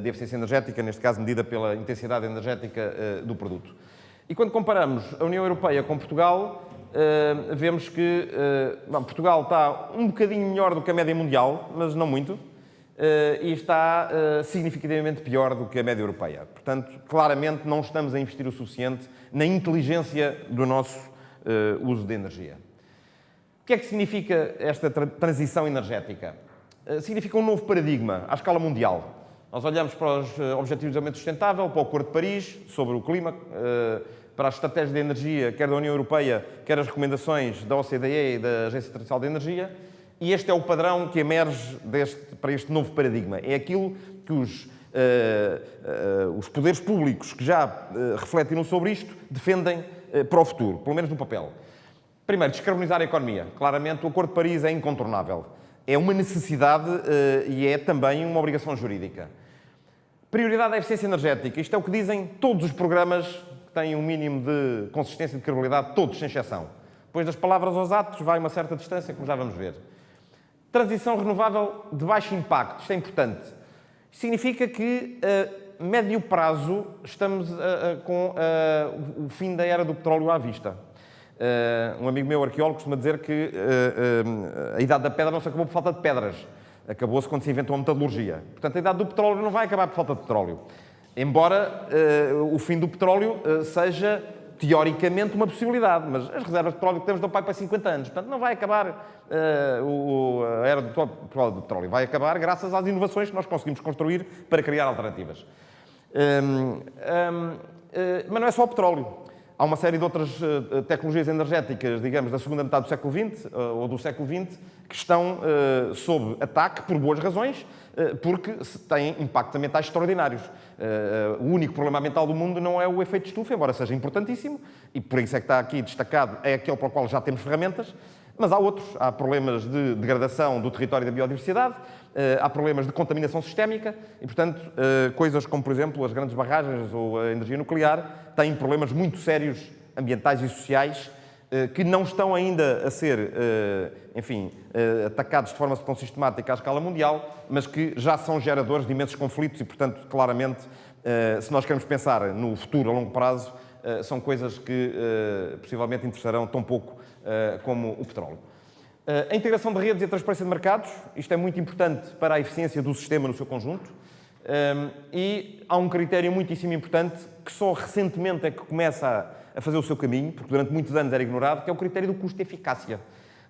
de eficiência energética, neste caso medida pela intensidade energética do produto. E quando comparamos a União Europeia com Portugal, vemos que Portugal está um bocadinho melhor do que a média mundial, mas não muito, e está significativamente pior do que a média europeia. Portanto, claramente não estamos a investir o suficiente na inteligência do nosso uso de energia. O que é que significa esta transição energética? Significa um novo paradigma à escala mundial. Nós olhamos para os Objetivos de Desenvolvimento Sustentável, para o Acordo de Paris, sobre o clima, para as estratégias de energia, quer da União Europeia, quer as recomendações da OCDE e da Agência Internacional de Energia, e este é o padrão que emerge para este novo paradigma. É aquilo que os poderes públicos que já refletiram sobre isto defendem para o futuro, pelo menos no papel. Primeiro, descarbonizar a economia. Claramente, o Acordo de Paris é incontornável. É uma necessidade e é também uma obrigação jurídica. Prioridade à eficiência energética. Isto é o que dizem todos os programas que têm um mínimo de consistência e de credibilidade, todos, sem exceção. Depois das palavras aos atos, vai uma certa distância, como já vamos ver. Transição renovável de baixo impacto. Isto é importante. Isto significa que, a médio prazo, estamos com o fim da era do petróleo à vista. Um amigo meu, arqueólogo, costuma dizer que a idade da pedra não se acabou por falta de pedras. Acabou-se quando se inventou a metalurgia. Portanto, a idade do petróleo não vai acabar por falta de petróleo. Embora o fim do petróleo seja, teoricamente, uma possibilidade. Mas as reservas de petróleo que temos dão para 50 anos. Portanto, não vai acabar a era do petróleo. Vai acabar graças às inovações que nós conseguimos construir para criar alternativas. Mas não é só o petróleo. Há uma série de outras tecnologias energéticas, digamos, da segunda metade do século XX ou do século XX, que estão sob ataque por boas razões, porque têm impactos ambientais extraordinários. O único problema ambiental do mundo não é o efeito estufa, embora seja importantíssimo, e por isso é que está aqui destacado, é aquele para o qual já temos ferramentas, mas há outros. Há problemas de degradação do território e da biodiversidade, há problemas de contaminação sistémica e, portanto, coisas como, por exemplo, as grandes barragens ou a energia nuclear têm problemas muito sérios ambientais e sociais que não estão ainda a ser, enfim, atacados de forma tão sistemática à escala mundial, mas que já são geradores de imensos conflitos e, portanto, claramente, se nós queremos pensar no futuro a longo prazo, são coisas que possivelmente interessarão tão pouco como o petróleo. A integração de redes e a transparência de mercados, isto é muito importante para a eficiência do sistema no seu conjunto, e há um critério muitíssimo importante que só recentemente é que começa a fazer o seu caminho, porque durante muitos anos era ignorado, que é o critério do custo-eficácia.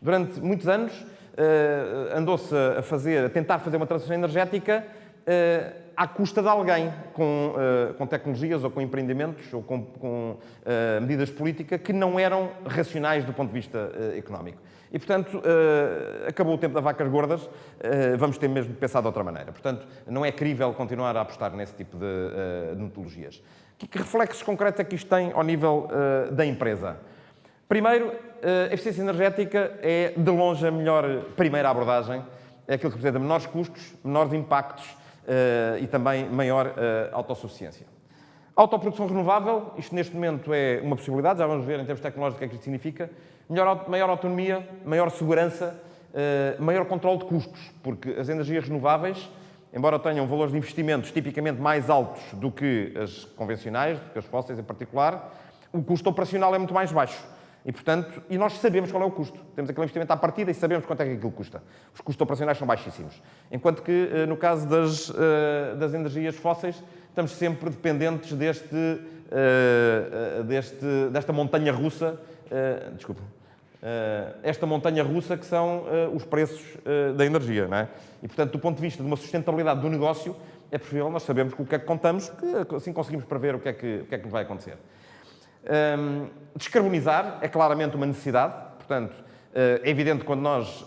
Durante muitos anos andou-se a tentar fazer uma transição energética à custa de alguém, com tecnologias ou com empreendimentos ou com medidas de política que não eram racionais do ponto de vista económico. E, portanto, acabou o tempo das vacas gordas, vamos ter mesmo de pensar de outra maneira. Portanto, não é crível continuar a apostar nesse tipo de metodologias. Que reflexos concretos é que isto tem ao nível da empresa? Primeiro, a eficiência energética é, de longe, a melhor primeira abordagem. É aquilo que representa menores custos, menores impactos e também maior autossuficiência. Autoprodução renovável, isto neste momento é uma possibilidade, já vamos ver em termos tecnológicos o que é que isto significa. Maior autonomia, maior segurança, maior controle de custos, porque as energias renováveis, embora tenham valores de investimentos tipicamente mais altos do que as convencionais, do que as fósseis em particular, o custo operacional é muito mais baixo. E, portanto, nós sabemos qual é o custo. Temos aquele investimento à partida e sabemos quanto é que aquilo custa. Os custos operacionais são baixíssimos. Enquanto que, no caso das energias fósseis, estamos sempre dependentes desta montanha russa, esta montanha russa que são os preços da energia, não é? E, portanto, do ponto de vista de uma sustentabilidade do negócio, é preferível nós sabermos com o que é que contamos, que assim conseguimos prever o que é que nos vai acontecer. Descarbonizar é claramente uma necessidade, portanto, é evidente que quando nós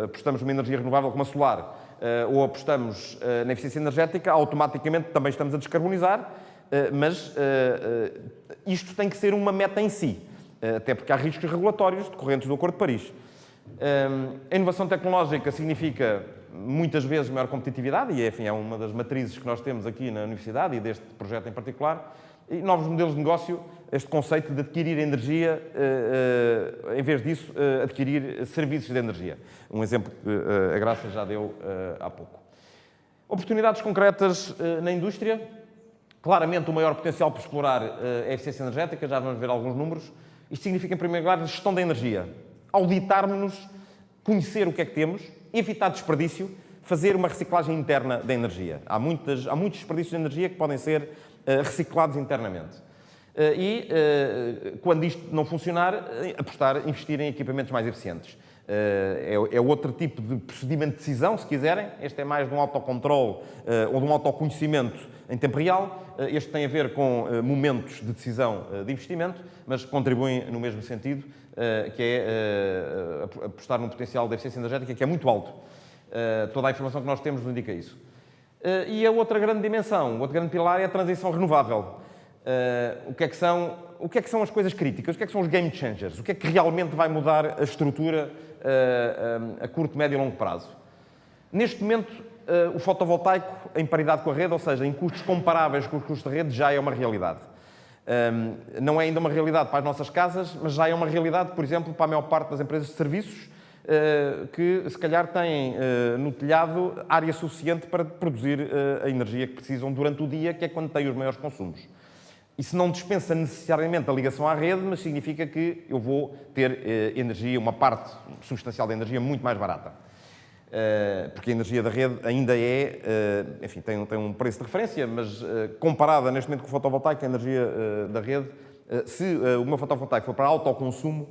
apostamos numa energia renovável como a solar ou apostamos na eficiência energética, automaticamente também estamos a descarbonizar, mas isto tem que ser uma meta em si, até porque há riscos regulatórios decorrentes do Acordo de Paris. A inovação tecnológica significa muitas vezes maior competitividade e, enfim, é uma das matrizes que nós temos aqui na universidade e deste projeto em particular. E novos modelos de negócio, este conceito de adquirir energia, em vez disso, adquirir serviços de energia. Um exemplo que a Graça já deu há pouco. Oportunidades concretas na indústria. Claramente, o maior potencial para explorar é a eficiência energética, já vamos ver alguns números. Isto significa, em primeiro lugar, gestão da energia. Auditarmos-nos, conhecer o que é que temos, evitar desperdício, fazer uma reciclagem interna da energia. Há muitos desperdícios de energia que podem ser reciclados internamente. Quando isto não funcionar, investir em equipamentos mais eficientes. É outro tipo de procedimento de decisão, se quiserem. Este é mais de um autocontrole ou de um autoconhecimento em tempo real. Este tem a ver com momentos de decisão de investimento, mas contribuem no mesmo sentido, que é apostar num potencial de eficiência energética que é muito alto. Toda a informação que nós temos nos indica isso. E a outra grande dimensão, o outro grande pilar é a transição renovável. O que é que são as coisas críticas? O que é que são os game changers? O que é que realmente vai mudar a estrutura a curto, médio e longo prazo? Neste momento, o fotovoltaico em paridade com a rede, ou seja, em custos comparáveis com os custos da rede, já é uma realidade. Não é ainda uma realidade para as nossas casas, mas já é uma realidade, por exemplo, para a maior parte das empresas de serviços, que se calhar têm no telhado área suficiente para produzir a energia que precisam durante o dia, que é quando têm os maiores consumos. Isso não dispensa necessariamente a ligação à rede, mas significa que eu vou ter energia, uma parte substancial da energia muito mais barata. Porque a energia da rede ainda enfim, tem um preço de referência, mas comparada neste momento com o fotovoltaico, a energia da rede, se o meu fotovoltaico for para autoconsumo,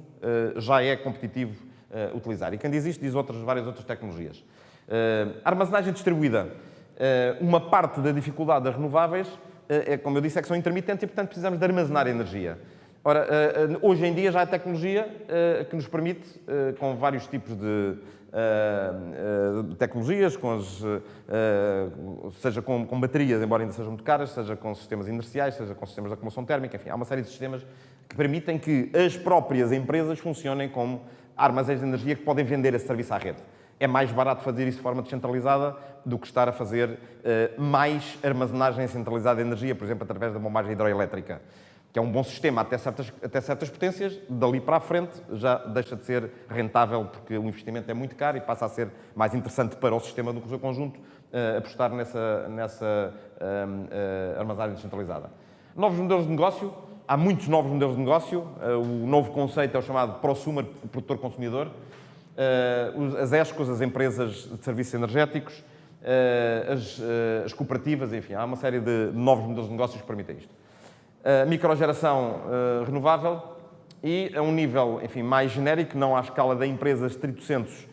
já é competitivo utilizar. E quem diz isto diz várias outras tecnologias. Armazenagem distribuída. Uma parte da dificuldade das renováveis como eu disse, é que são intermitentes e, portanto, precisamos de armazenar energia. Ora, hoje em dia já há tecnologia que nos permite, com vários tipos de tecnologias, seja com baterias, embora ainda sejam muito caras, seja com sistemas inerciais, seja com sistemas de acumulação térmica, enfim, há uma série de sistemas que permitem que as próprias empresas funcionem como armazéns de energia que podem vender esse serviço à rede. É mais barato fazer isso de forma descentralizada do que estar a fazer mais armazenagem centralizada de energia, por exemplo, através da bombagem hidroelétrica, que é um bom sistema até certas potências. Dali para a frente já deixa de ser rentável porque o investimento é muito caro e passa a ser mais interessante para o sistema do seu conjunto apostar nessa armazenagem descentralizada. Novos modelos de negócio. Há muitos novos modelos de negócio. O novo conceito é o chamado prosumer, produtor-consumidor. As ESCOs, as empresas de serviços energéticos, as cooperativas, enfim, há uma série de novos modelos de negócios que permitem isto. Microgeração renovável e a um nível, enfim, mais genérico, não à escala da empresa estrito sensu,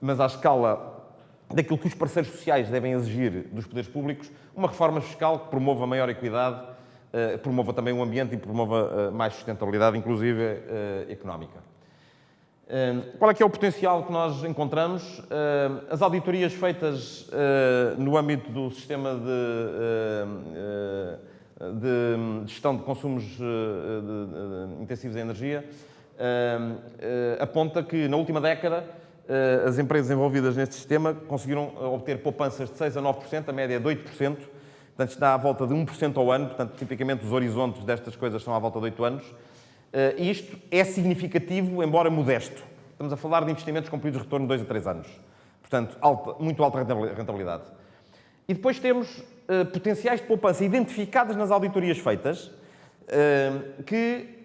mas à escala daquilo que os parceiros sociais devem exigir dos poderes públicos, uma reforma fiscal que promova maior equidade, promova também o ambiente e promova mais sustentabilidade, inclusive económica. Qual é que é o potencial que nós encontramos? As auditorias feitas no âmbito do sistema de gestão de consumos intensivos em energia aponta que, na última década, as empresas envolvidas neste sistema conseguiram obter poupanças de 6% a 9%, a média é de 8%, portanto está à volta de 1% ao ano, portanto, tipicamente os horizontes destas coisas são à volta de 8 anos. E isto é significativo, embora modesto. Estamos a falar de investimentos com períodos de retorno de 2 a 3 anos. Portanto, muito alta rentabilidade. E depois temos potenciais de poupança identificados nas auditorias feitas, que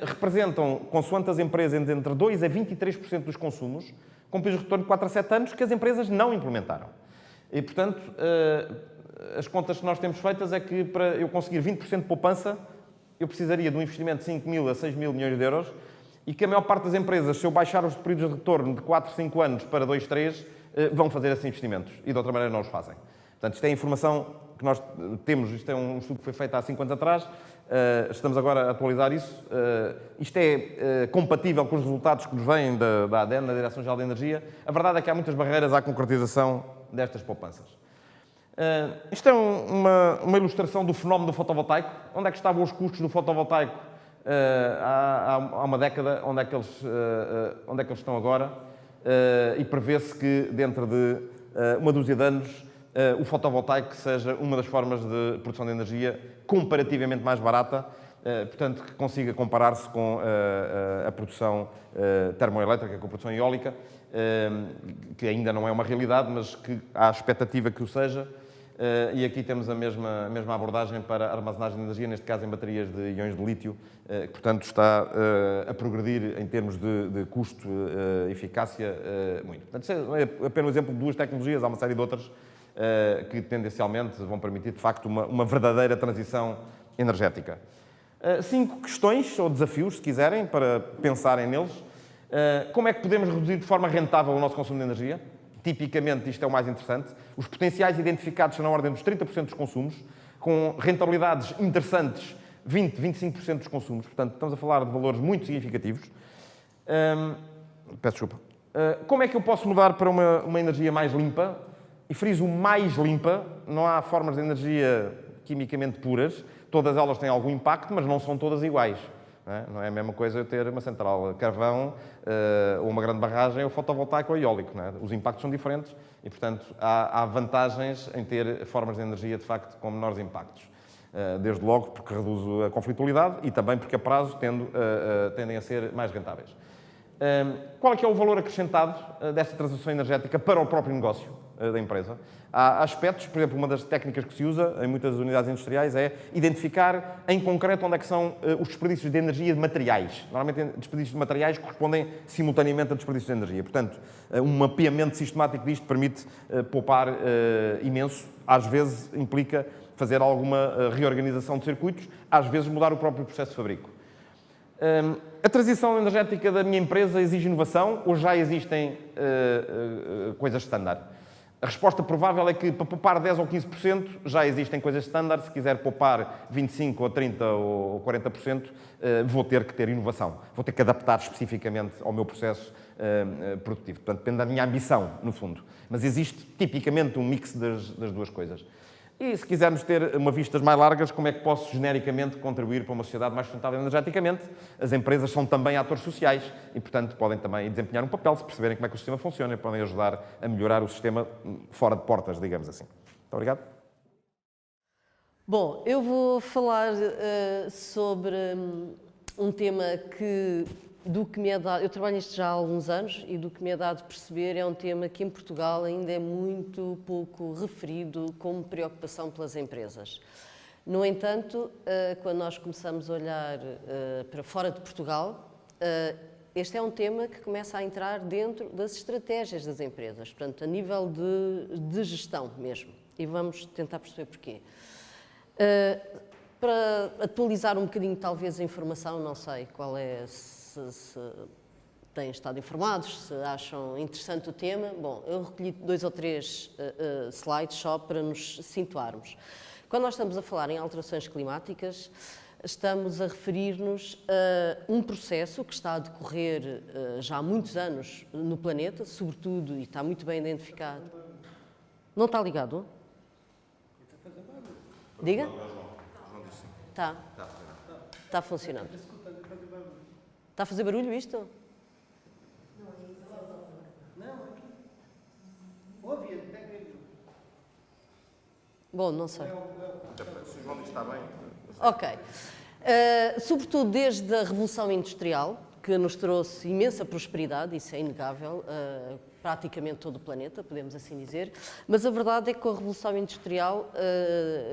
representam, consoante as empresas, entre 2% a 23% dos consumos, com períodos de retorno de 4 a 7 anos, que as empresas não implementaram. E, portanto, as contas que nós temos feitas é que, para eu conseguir 20% de poupança, eu precisaria de um investimento de 5 mil a 6 mil milhões de euros e que a maior parte das empresas, se eu baixar os períodos de retorno de 4, 5 anos para 2, 3, vão fazer esses investimentos e de outra maneira não os fazem. Portanto, isto é a informação que nós temos, isto é um estudo que foi feito há 5 anos atrás, estamos agora a atualizar isso. Isto é compatível com os resultados que nos vêm da ADEN, da Direção-Geral da Energia. A verdade é que há muitas barreiras à concretização destas poupanças. Isto é uma ilustração do fenómeno do fotovoltaico. Onde é que estavam os custos do fotovoltaico há uma década? Onde é que eles estão agora? E prevê-se que dentro de uma dúzia de anos o fotovoltaico seja uma das formas de produção de energia comparativamente mais barata, portanto, que consiga comparar-se com a produção termoelétrica, com a produção eólica, que ainda não é uma realidade, mas que há a expectativa que o seja. E aqui temos a mesma abordagem para a armazenagem de energia, neste caso em baterias de íons de lítio, que, portanto, está a progredir em termos de custo, eficácia, muito. Portanto, é apenas um exemplo de duas tecnologias, há uma série de outras que tendencialmente vão permitir, de facto, uma verdadeira transição energética. 5 questões, ou desafios, se quiserem, para pensarem neles. Como é que podemos reduzir de forma rentável o nosso consumo de energia? Tipicamente, isto é o mais interessante. Os potenciais identificados são na ordem dos 30% dos consumos, com rentabilidades interessantes, 20%, 25% dos consumos. Portanto, estamos a falar de valores muito significativos. Peço desculpa. Como é que eu posso mudar para uma energia mais limpa? E friso mais limpa. Não há formas de energia quimicamente puras. Todas elas têm algum impacto, mas não são todas iguais. Não é a mesma coisa eu ter uma central a carvão, ou uma grande barragem, ou fotovoltaico ou eólico. Não é? Os impactos são diferentes e, portanto, há vantagens em ter formas de energia, de facto, com menores impactos. Desde logo porque reduz a conflitualidade e também porque a prazo tendem a ser mais rentáveis. Qual é que é o valor acrescentado desta transição energética para o próprio negócio da empresa? Há aspectos, por exemplo, uma das técnicas que se usa em muitas unidades industriais é identificar em concreto onde é que são os desperdícios de energia de materiais. Normalmente, desperdícios de materiais correspondem simultaneamente a desperdícios de energia. Portanto, um mapeamento sistemático disto permite poupar imenso. Às vezes implica fazer alguma reorganização de circuitos, às vezes mudar o próprio processo de fabrico. A transição energética da minha empresa exige inovação ou já existem coisas standard? A resposta provável é que para poupar 10 ou 15% já existem coisas standard. Se quiser poupar 25% ou 30% ou 40%, vou ter que ter inovação. Vou ter que adaptar especificamente ao meu processo produtivo. Portanto, depende da minha ambição, no fundo. Mas existe tipicamente um mix das duas coisas. E se quisermos ter uma vistas mais largas, como é que posso genericamente contribuir para uma sociedade mais sustentável energeticamente? As empresas são também atores sociais e, portanto, podem também desempenhar um papel se perceberem como é que o sistema funciona e podem ajudar a melhorar o sistema fora de portas, digamos assim. Muito obrigado. Bom, eu vou falar sobre um tema do que me é dado, eu trabalho nisto já há alguns anos e do que me é dado perceber é um tema que em Portugal ainda é muito pouco referido como preocupação pelas empresas. No entanto, quando nós começamos a olhar para fora de Portugal, este é um tema que começa a entrar dentro das estratégias das empresas, portanto, a nível de gestão mesmo. E vamos tentar perceber porquê. Para atualizar um bocadinho, talvez, a informação, não sei qual é, se têm estado informados, se acham interessante o tema. Bom, eu recolhi 2 ou 3 slides só para nos situarmos. Quando nós estamos a falar em alterações climáticas, estamos a referir-nos a um processo que está a decorrer já há muitos anos no planeta, sobretudo, e está muito bem identificado. Não está ligado? Diga? Está. Está funcionando. Está a fazer barulho isto? Não, ouve, pega. Bom, não sei. Se o João diz que está bem. Ok. Sobretudo desde a Revolução Industrial, que nos trouxe imensa prosperidade, isso é inegável, praticamente todo o planeta, podemos assim dizer, mas a verdade é que com a Revolução Industrial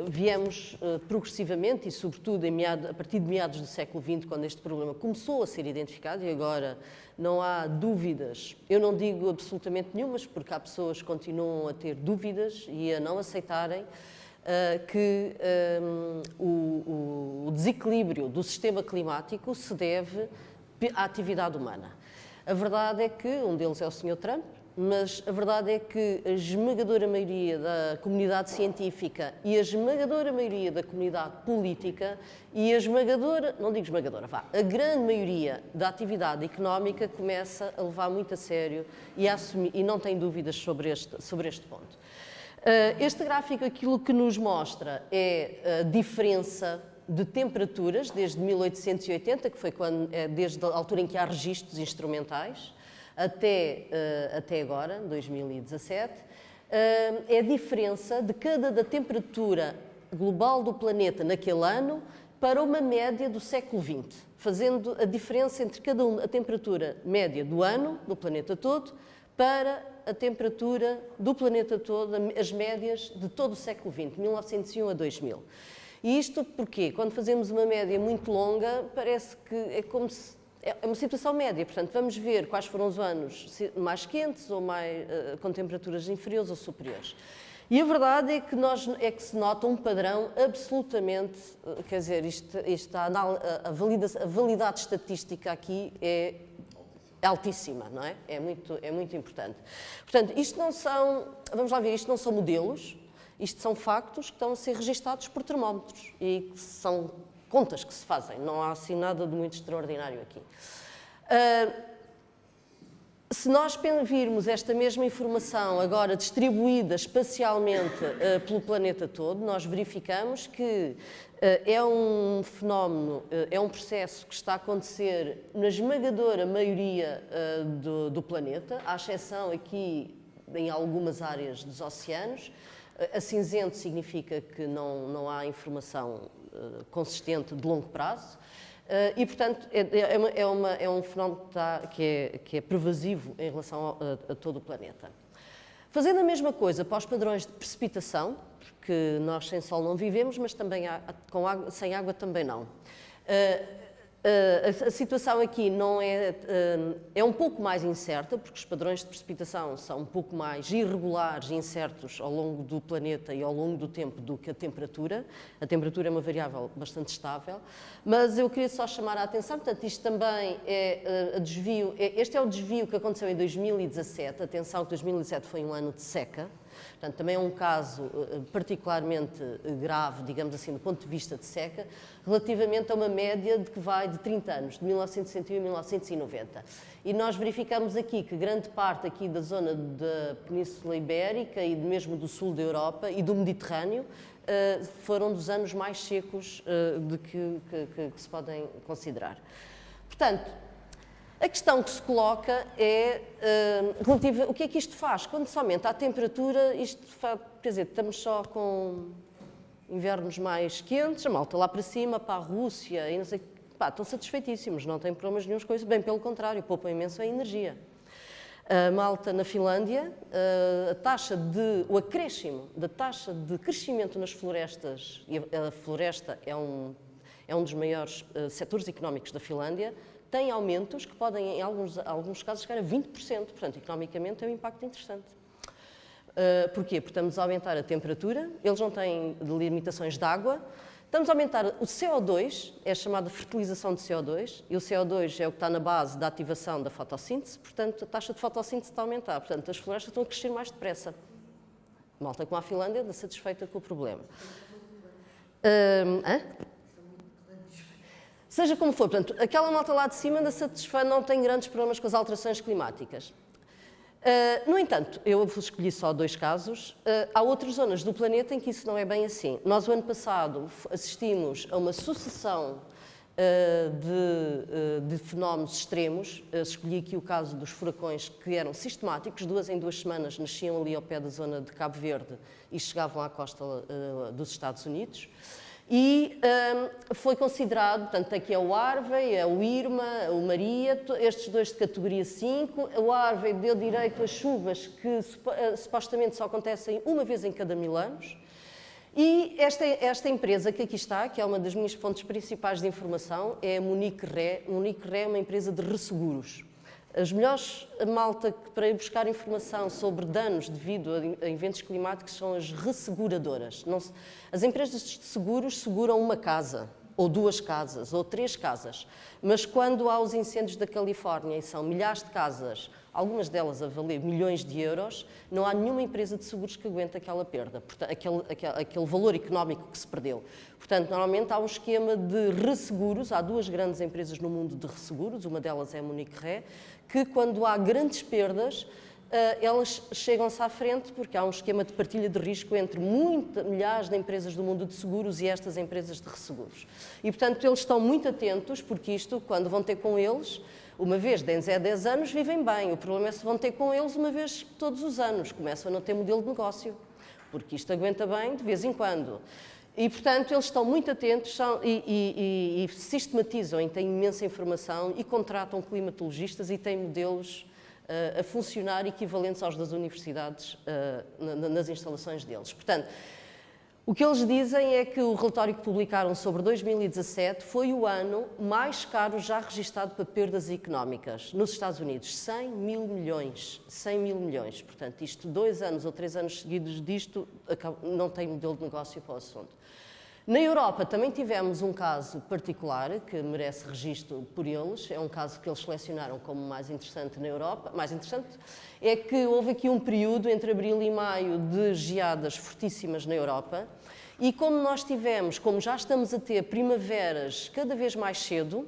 viemos progressivamente e sobretudo a partir de meados do século XX, quando este problema começou a ser identificado e agora não há dúvidas, eu não digo absolutamente nenhumas, porque há pessoas que continuam a ter dúvidas e a não aceitarem que o desequilíbrio do sistema climático se deve à atividade humana. A verdade é que, um deles é o Sr. Trump, mas a verdade é que a esmagadora maioria da comunidade científica e a esmagadora maioria da comunidade política e a esmagadora, não digo esmagadora, a grande maioria da atividade económica começa a levar muito a sério e a assumir, e não tem dúvidas sobre este ponto. Este gráfico aquilo que nos mostra é a diferença de temperaturas desde 1880, que foi desde a altura em que há registros instrumentais, até agora, 2017, é a diferença de da temperatura global do planeta naquele ano para uma média do século XX, fazendo a diferença entre a temperatura média do ano, do planeta todo, para a temperatura do planeta todo, as médias de todo o século XX, 1901 a 2000. E isto porque, quando fazemos uma média muito longa, parece que é como se... É uma situação média, portanto, vamos ver quais foram os anos mais quentes ou com temperaturas inferiores ou superiores. E a verdade é que se nota um padrão absolutamente... Quer dizer, a validade estatística aqui é altíssima, não é? É muito importante. Portanto, isto não são... Vamos lá ver, isto não são modelos, isto são factos que estão a ser registados por termómetros e que são contas que se fazem, não há assim nada de muito extraordinário aqui. Se nós virmos esta mesma informação agora distribuída espacialmente pelo planeta todo, nós verificamos que é um fenómeno, é um processo que está a acontecer na esmagadora maioria do planeta, à exceção aqui em algumas áreas dos oceanos. A cinzento significa que não há informação consistente de longo prazo e, portanto, é um fenómeno que é pervasivo em relação a todo o planeta. Fazendo a mesma coisa para os padrões de precipitação, porque nós sem sol não vivemos, mas também sem água também não. A situação aqui não é um pouco mais incerta, porque os padrões de precipitação são um pouco mais irregulares e incertos ao longo do planeta e ao longo do tempo do que a temperatura. A temperatura é uma variável bastante estável, mas eu queria só chamar a atenção, portanto, isto também é desvio, este é o desvio que aconteceu em 2017, atenção que 2017 foi um ano de seca, Portanto, também é um caso particularmente grave, digamos assim, do ponto de vista de seca, relativamente a uma média de que vai de 30 anos, de 1961 a 1990. E nós verificamos aqui que grande parte aqui da zona da Península Ibérica e mesmo do sul da Europa e do Mediterrâneo foram dos anos mais secos que se podem considerar. Portanto, a questão que se coloca é relativa, o que é que isto faz? Quando se aumenta a temperatura, isto faz, quer dizer, estamos só com invernos mais quentes, a malta lá para cima, para a Rússia, e não sei, pá, estão satisfeitíssimos, não têm problemas nenhum com isso, bem pelo contrário, poupam imenso a energia. A malta na Finlândia, o acréscimo da taxa de crescimento nas florestas, e a floresta é um dos maiores setores económicos da Finlândia, tem aumentos que podem, em alguns casos, chegar a 20%. Portanto, economicamente é um impacto interessante. Porquê? Porque estamos a aumentar a temperatura, eles não têm limitações de água, estamos a aumentar o CO2, é chamada fertilização de CO2, e o CO2 é o que está na base da ativação da fotossíntese, portanto, a taxa de fotossíntese está a aumentar, portanto, as florestas estão a crescer mais depressa. Malta como a Finlândia, anda satisfeita com o problema. Seja como for, portanto, aquela malta lá de cima anda satisfeita, não tem grandes problemas com as alterações climáticas. No entanto, eu escolhi só 2 casos. Há outras zonas do planeta em que isso não é bem assim. Nós, o ano passado, assistimos a uma sucessão de fenómenos extremos. Escolhi aqui o caso dos furacões, que eram sistemáticos, 2 em 2 semanas nasciam ali ao pé da zona de Cabo Verde e chegavam à costa dos Estados Unidos. E foi considerado, portanto, aqui é o Harvey, é o Irma, o Maria, estes 2 de categoria 5. O Harvey deu direito a chuvas que supostamente só acontecem uma vez em cada 1000 anos. E esta empresa que aqui está, que é uma das minhas fontes principais de informação, é a Munich Re. Munich Re é uma empresa de resseguros. As melhores malta para ir buscar informação sobre danos devido a eventos climáticos são as resseguradoras. As empresas de seguros seguram uma casa, ou 2 casas, ou 3 casas. Mas quando há os incêndios da Califórnia, e são milhares de casas, algumas delas a valer milhões de euros, não há nenhuma empresa de seguros que aguente aquela perda, aquele valor económico que se perdeu. Portanto, normalmente há um esquema de resseguros, há 2 grandes empresas no mundo de resseguros, uma delas é a Munich Re, que quando há grandes perdas, elas chegam-se à frente porque há um esquema de partilha de risco entre milhares de empresas do mundo de seguros e estas empresas de resseguros. E, portanto, eles estão muito atentos, porque isto, quando vão ter com eles, uma vez de 10 anos, vivem bem. O problema é se vão ter com eles uma vez todos os anos. Começam a não ter modelo de negócio, porque isto aguenta bem de vez em quando. E, portanto, eles estão muito atentos e sistematizam e têm imensa informação e contratam climatologistas e têm modelos a funcionar equivalentes aos das universidades nas instalações deles. Portanto, o que eles dizem é que o relatório que publicaram sobre 2017 foi o ano mais caro já registado para perdas económicas nos Estados Unidos. 100 mil milhões. 100 mil milhões. Portanto, isto 2 anos ou 3 anos seguidos disto, não tem modelo de negócio para o assunto. Na Europa também tivemos um caso particular que merece registro por eles, é um caso que eles selecionaram como mais interessante na Europa. Mais interessante é que houve aqui um período entre abril e maio de geadas fortíssimas na Europa e como nós tivemos, como já estamos a ter primaveras cada vez mais cedo,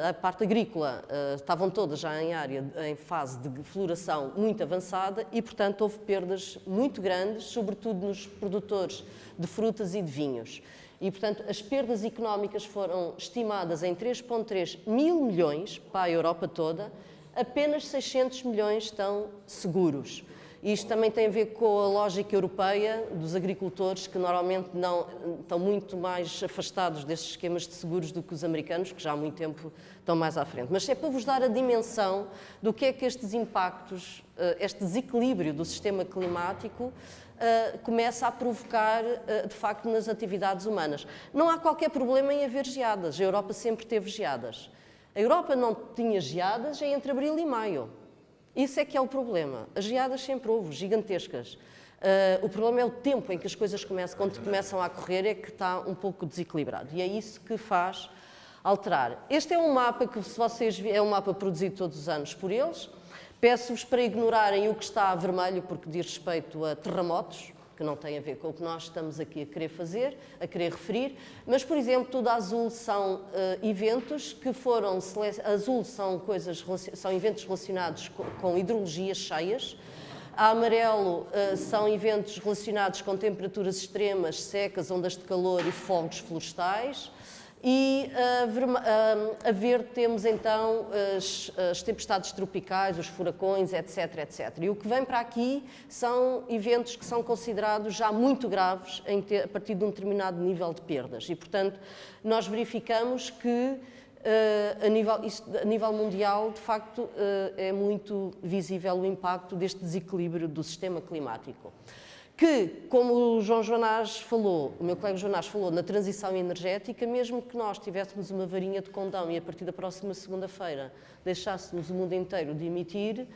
a parte agrícola estavam todas já em fase de floração muito avançada e, portanto, houve perdas muito grandes, sobretudo nos produtores de frutas e de vinhos. E, portanto, as perdas económicas foram estimadas em 3,3 mil milhões para a Europa toda, apenas 600 milhões estão seguros. Isto também tem a ver com a lógica europeia dos agricultores, que normalmente não, estão muito mais afastados destes esquemas de seguros do que os americanos, que já há muito tempo estão mais à frente. Mas é para vos dar a dimensão do que é que estes impactos, este desequilíbrio do sistema climático, começa a provocar, de facto, nas atividades humanas. Não há qualquer problema em haver geadas. A Europa sempre teve geadas. A Europa não tinha geadas entre abril e maio. Isso é que é o problema. As geadas sempre houve, gigantescas. O problema é o tempo em que as coisas quando começam a correr, é que está um pouco desequilibrado. E é isso que faz alterar. Este é um mapa que, se vocês virem, é um mapa produzido todos os anos por eles. Peço-vos para ignorarem o que está a vermelho, porque diz respeito a terremotos, que não tem a ver com o que nós estamos aqui a querer fazer, a querer referir, mas, por exemplo, tudo a azul são eventos que foram... Azul são eventos relacionados com hidrologias cheias. A amarelo são eventos relacionados com temperaturas extremas, secas, ondas de calor e fogos florestais. E a verde temos então as tempestades tropicais, os furacões, etc, etc. E o que vem para aqui são eventos que são considerados já muito graves a partir de um determinado nível de perdas. E, portanto, nós verificamos que a nível mundial, de facto, é muito visível o impacto deste desequilíbrio do sistema climático. Que, como o João Joanás falou, o meu colega Joanás falou, na transição energética, mesmo que nós tivéssemos uma varinha de condão e a partir da próxima segunda-feira deixássemos o mundo inteiro de emitir,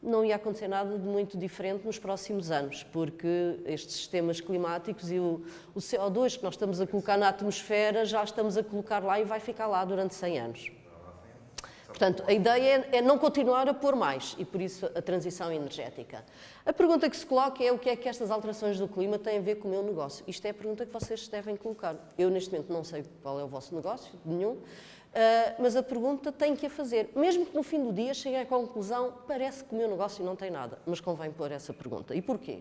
não ia acontecer nada de muito diferente nos próximos anos, porque estes sistemas climáticos e o CO2 que nós estamos a colocar na atmosfera, já estamos a colocar lá e vai ficar lá durante 100 anos. Portanto, a ideia é não continuar a pôr mais, e por isso a transição energética. A pergunta que se coloca é o que é que estas alterações do clima têm a ver com o meu negócio. Isto é a pergunta que vocês devem colocar. Eu, neste momento, não sei qual é o vosso negócio, nenhum, mas a pergunta tem que a fazer. Mesmo que no fim do dia cheguem à conclusão, parece que o meu negócio não tem nada, mas convém pôr essa pergunta. E porquê?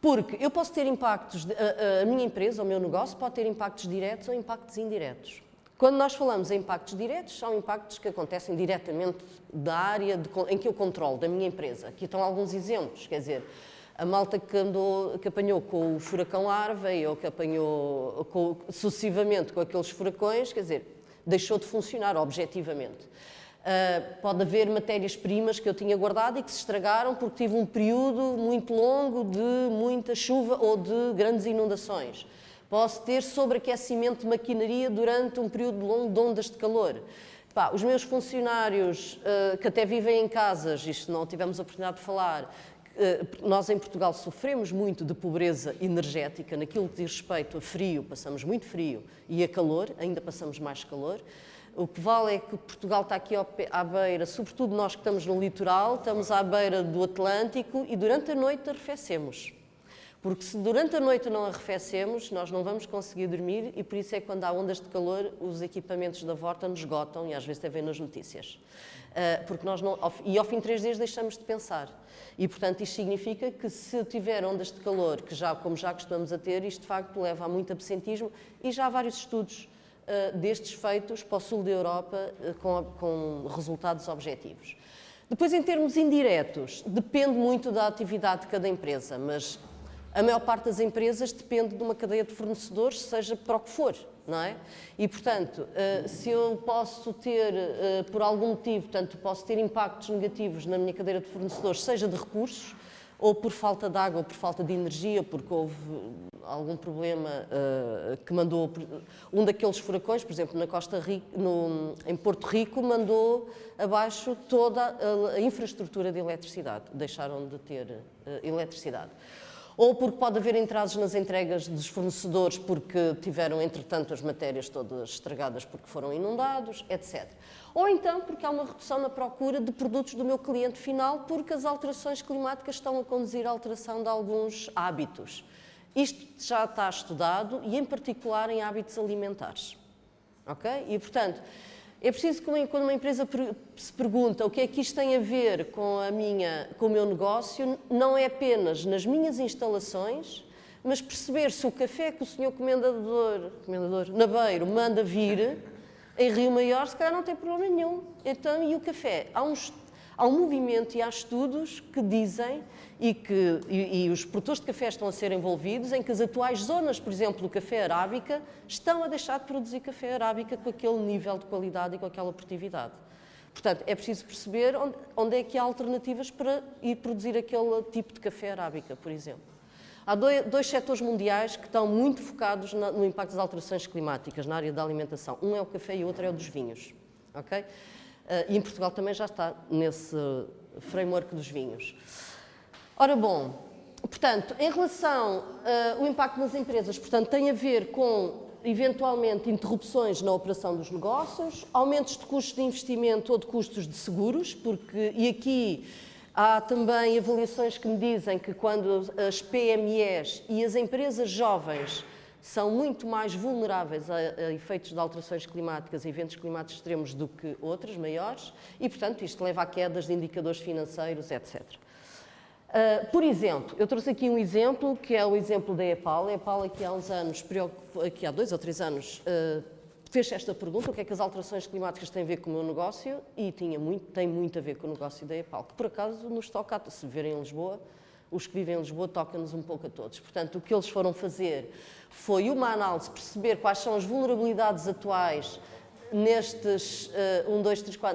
Porque eu posso ter impactos, a minha empresa, o meu negócio, pode ter impactos diretos ou impactos indiretos. Quando nós falamos em impactos diretos, são impactos que acontecem diretamente da área em que eu controlo, da minha empresa. Aqui estão alguns exemplos, quer dizer, a malta que apanhou com o furacão Harvey ou que apanhou sucessivamente com aqueles furacões, quer dizer, deixou de funcionar objetivamente. Pode haver matérias-primas que eu tinha guardado e que se estragaram porque tive um período muito longo de muita chuva ou de grandes inundações. Posso ter sobreaquecimento de maquinaria durante um período longo de ondas de calor. Os meus funcionários que até vivem em casas, isto não tivemos a oportunidade de falar, nós em Portugal sofremos muito de pobreza energética naquilo que diz respeito a frio, passamos muito frio, e a calor, ainda passamos mais calor. O que vale é que Portugal está aqui à beira, sobretudo nós que estamos no litoral, estamos à beira do Atlântico e durante a noite arrefecemos. Porque se durante a noite não arrefecemos, nós não vamos conseguir dormir e por isso é que quando há ondas de calor, os equipamentos da Vorta nos esgotam e às vezes até vê nas notícias. Porque nós não, e ao fim de 3 dias deixamos de pensar. E, portanto, isto significa que se tiver ondas de calor, como já costumamos a ter, isto de facto leva a muito absentismo e já há vários estudos destes feitos para o sul da Europa com resultados objetivos. Depois, em termos indiretos, depende muito da atividade de cada empresa, mas a maior parte das empresas depende de uma cadeia de fornecedores, seja para o que for, não é? E, portanto, se eu posso ter, por algum motivo, portanto, posso ter impactos negativos na minha cadeia de fornecedores, seja de recursos, ou por falta de água, ou por falta de energia, porque houve algum problema que mandou... Um daqueles furacões, por exemplo, na Costa Rica, em Porto Rico, mandou abaixo toda a infraestrutura de eletricidade. Deixaram de ter eletricidade. Ou porque pode haver atrasos nas entregas dos fornecedores porque tiveram, entretanto, as matérias todas estragadas porque foram inundados, etc. Ou então porque há uma redução na procura de produtos do meu cliente final porque as alterações climáticas estão a conduzir à alteração de alguns hábitos. Isto já está estudado e, em particular, em hábitos alimentares. Ok? E, portanto, é preciso que quando uma empresa se pergunta o que é que isto tem a ver com o meu negócio, não é apenas nas minhas instalações, mas perceber se o café que o senhor comendador Nabeiro manda vir em Rio Maior, se calhar não tem problema nenhum. Então, e o café? Há um movimento e há estudos que dizem e os produtores de café estão a ser envolvidos em que as atuais zonas, por exemplo, do café arábica, estão a deixar de produzir café arábica com aquele nível de qualidade e com aquela produtividade. Portanto, é preciso perceber onde é que há alternativas para ir produzir aquele tipo de café arábica, por exemplo. Há dois setores mundiais que estão muito focados no impacto das alterações climáticas na área da alimentação. Um é o café e o outro é o dos vinhos. Okay? E em Portugal também já está nesse framework dos vinhos. Ora bom, portanto, em relação ao impacto nas empresas, portanto, tem a ver com eventualmente, interrupções na operação dos negócios, aumentos de custos de investimento ou de custos de seguros, e aqui há também avaliações que me dizem que quando as PMEs e as empresas jovens são muito mais vulneráveis a efeitos de alterações climáticas e eventos climáticos extremos do que outras maiores, e, portanto, isto leva a quedas de indicadores financeiros, etc. Por exemplo, eu trouxe aqui um exemplo, que é o exemplo da EPAL. A EPAL aqui há uns anos, aqui há 2 ou 3 anos, fez esta pergunta: o que é que as alterações climáticas têm a ver com o meu negócio? E tem muito a ver com o negócio da EPAL, que por acaso nos toca, se viverem em Lisboa, os que vivem em Lisboa, toca-nos um pouco a todos. Portanto, o que eles foram fazer foi uma análise, perceber quais são as vulnerabilidades atuais nestes,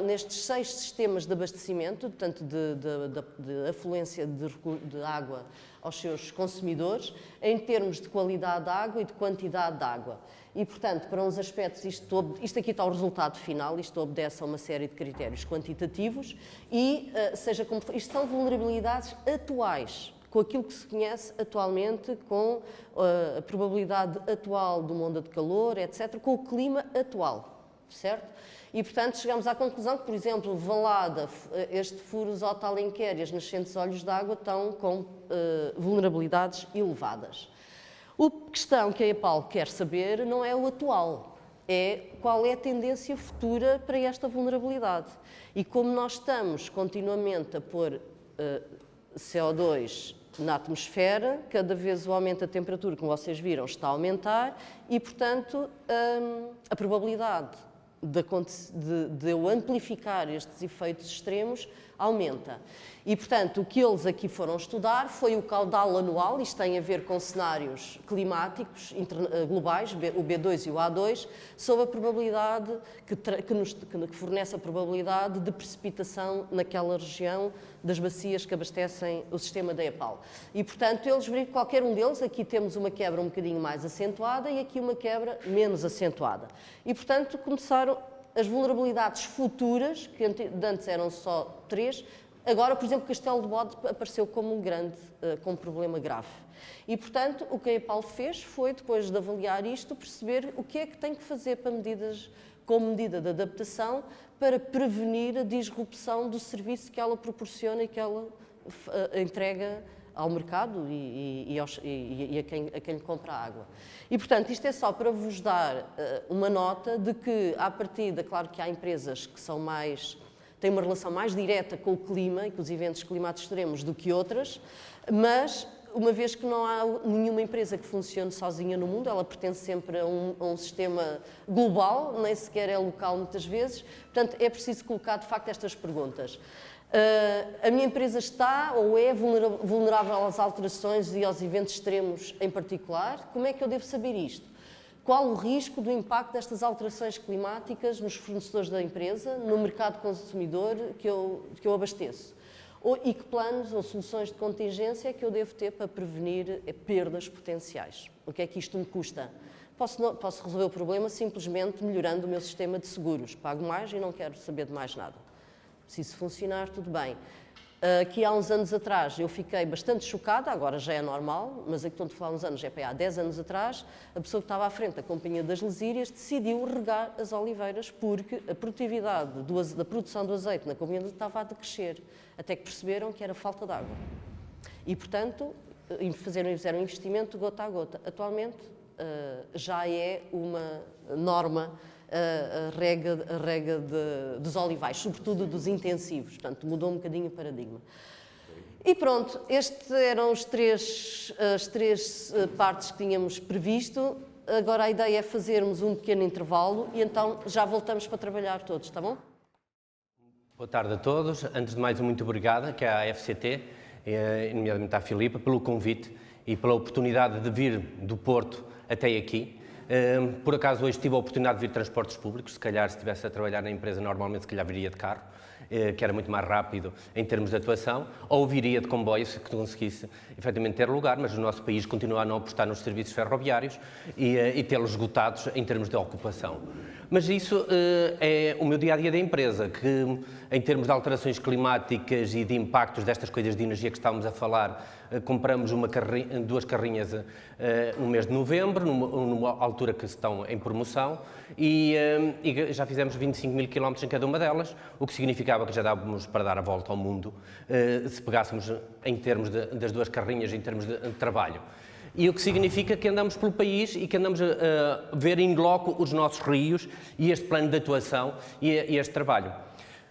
nestes 6 sistemas de abastecimento, portanto, de afluência de água aos seus consumidores, em termos de qualidade de água e de quantidade de água. E, portanto, para uns aspectos, isto aqui está o resultado final, isto obedece a uma série de critérios quantitativos e, seja como for, isto são vulnerabilidades atuais, com aquilo que se conhece atualmente, com a probabilidade atual de uma onda de calor, etc., com o clima atual. Certo? E, portanto, chegamos à conclusão que, por exemplo, Valada, este Furos Alenquer e as nascentes Olhos d'Água estão com vulnerabilidades elevadas. A questão que a EPAL quer saber não é o atual, é qual é a tendência futura para esta vulnerabilidade. E como nós estamos continuamente a pôr CO2 na atmosfera, cada vez o aumento da temperatura, como vocês viram, está a aumentar e, portanto, a probabilidade de eu amplificar estes efeitos extremos aumenta. E, portanto, o que eles aqui foram estudar foi o caudal anual, isto tem a ver com cenários climáticos globais, o B2 e o A2, sobre a probabilidade, que fornece a probabilidade de precipitação naquela região das bacias que abastecem o sistema da EPAL. E, portanto, eles verificam que qualquer um deles, aqui temos uma quebra um bocadinho mais acentuada e aqui uma quebra menos acentuada. E, portanto, começaram as vulnerabilidades futuras, que antes eram só 3, agora, por exemplo, Castelo de Bode apareceu como como um problema grave. E, portanto, o que a EPAL fez foi, depois de avaliar isto, perceber o que é que tem que fazer como medida de adaptação para prevenir a disrupção do serviço que ela proporciona e que ela entrega ao mercado e a quem lhe compra a água. E, portanto, isto é só para vos dar uma nota de que, à partida, claro que há empresas que têm uma relação mais direta com o clima e com os eventos climáticos extremos do que outras, mas, uma vez que não há nenhuma empresa que funcione sozinha no mundo, ela pertence sempre a um sistema global, nem sequer é local muitas vezes, portanto, é preciso colocar, de facto, estas perguntas. A minha empresa está ou é vulnerável às alterações e aos eventos extremos em particular? Como é que eu devo saber isto? Qual o risco do impacto destas alterações climáticas nos fornecedores da empresa, no mercado consumidor que eu abasteço? E que planos ou soluções de contingência é que eu devo ter para prevenir perdas potenciais? O que é que isto me custa? Posso resolver o problema simplesmente melhorando o meu sistema de seguros. Pago mais e não quero saber de mais nada. Se isso funcionar, tudo bem. Aqui há uns anos atrás eu fiquei bastante chocada, agora já é normal, mas aqui estou a falar uns anos, é para há 10 anos atrás, a pessoa que estava à frente da Companhia das Lesírias decidiu regar as oliveiras porque a produtividade da produção do azeite na Companhia estava a decrescer, até que perceberam que era falta de água. E, portanto, fizeram um investimento gota a gota. Atualmente já é uma norma a rega dos olivais, sobretudo dos intensivos. Portanto, mudou um bocadinho o paradigma. E pronto, estes eram as três partes que tínhamos previsto. Agora a ideia é fazermos um pequeno intervalo e então já voltamos para trabalhar todos, está bom? Boa tarde a todos. Antes de mais, muito obrigada, que é à FCT, nomeadamente à Filipa, pelo convite e pela oportunidade de vir do Porto até aqui. Por acaso hoje tive a oportunidade de vir de transportes públicos, se calhar se estivesse a trabalhar na empresa normalmente se calhar viria de carro, que era muito mais rápido em termos de atuação, ou viria de comboio se conseguisse efetivamente ter lugar, mas o nosso país continua a não apostar nos serviços ferroviários e tê-los esgotados em termos de ocupação. Mas isso é o meu dia-a-dia da empresa, que em termos de alterações climáticas e de impactos destas coisas de energia que estávamos a falar, compramos duas carrinhas no mês de novembro, numa altura que estão em promoção, e já fizemos 25 mil quilómetros em cada uma delas, o que significava que já dávamos para dar a volta ao mundo, se pegássemos em termos das duas carrinhas, em termos de trabalho. E o que significa que andamos pelo país e que andamos a ver in loco os nossos rios e este plano de atuação e este trabalho.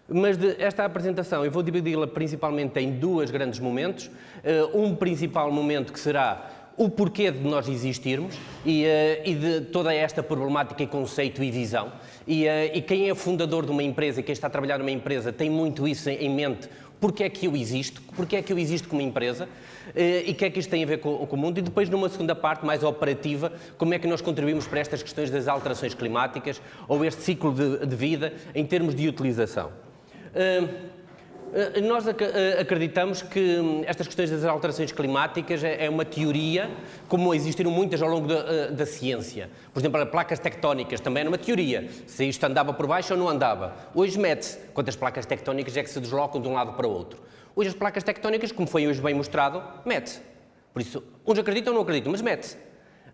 Mas esta apresentação eu vou dividi-la principalmente em dois grandes momentos. Um principal momento que será o porquê de nós existirmos e de toda esta problemática e conceito e visão. E quem é fundador de uma empresa e quem está a trabalhar numa empresa tem muito isso em mente. Porque é que eu existo? Porque é que eu existo como empresa? E o que é que isto tem a ver com o mundo? E depois, numa segunda parte mais operativa, como é que nós contribuímos para estas questões das alterações climáticas ou este ciclo de vida em termos de utilização. Nós acreditamos que estas questões das alterações climáticas é uma teoria, como existiram muitas ao longo da ciência. Por exemplo, as placas tectónicas também era uma teoria, se isto andava por baixo ou não andava. Hoje mede-se quantas placas tectónicas é que se deslocam de um lado para o outro. Hoje as placas tectónicas, como foi hoje bem mostrado, mede-se. Por isso, uns acreditam ou não acreditam, mas mede-se.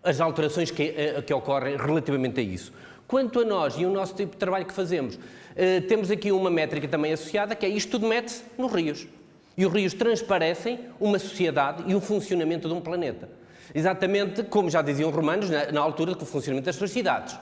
As alterações que ocorrem relativamente a isso. Quanto a nós e o nosso tipo de trabalho que fazemos, temos aqui uma métrica também associada, que é isto tudo mete-se nos rios. E os rios transparecem uma sociedade e o funcionamento de um planeta. Exatamente como já diziam os romanos na altura do funcionamento das suas cidades.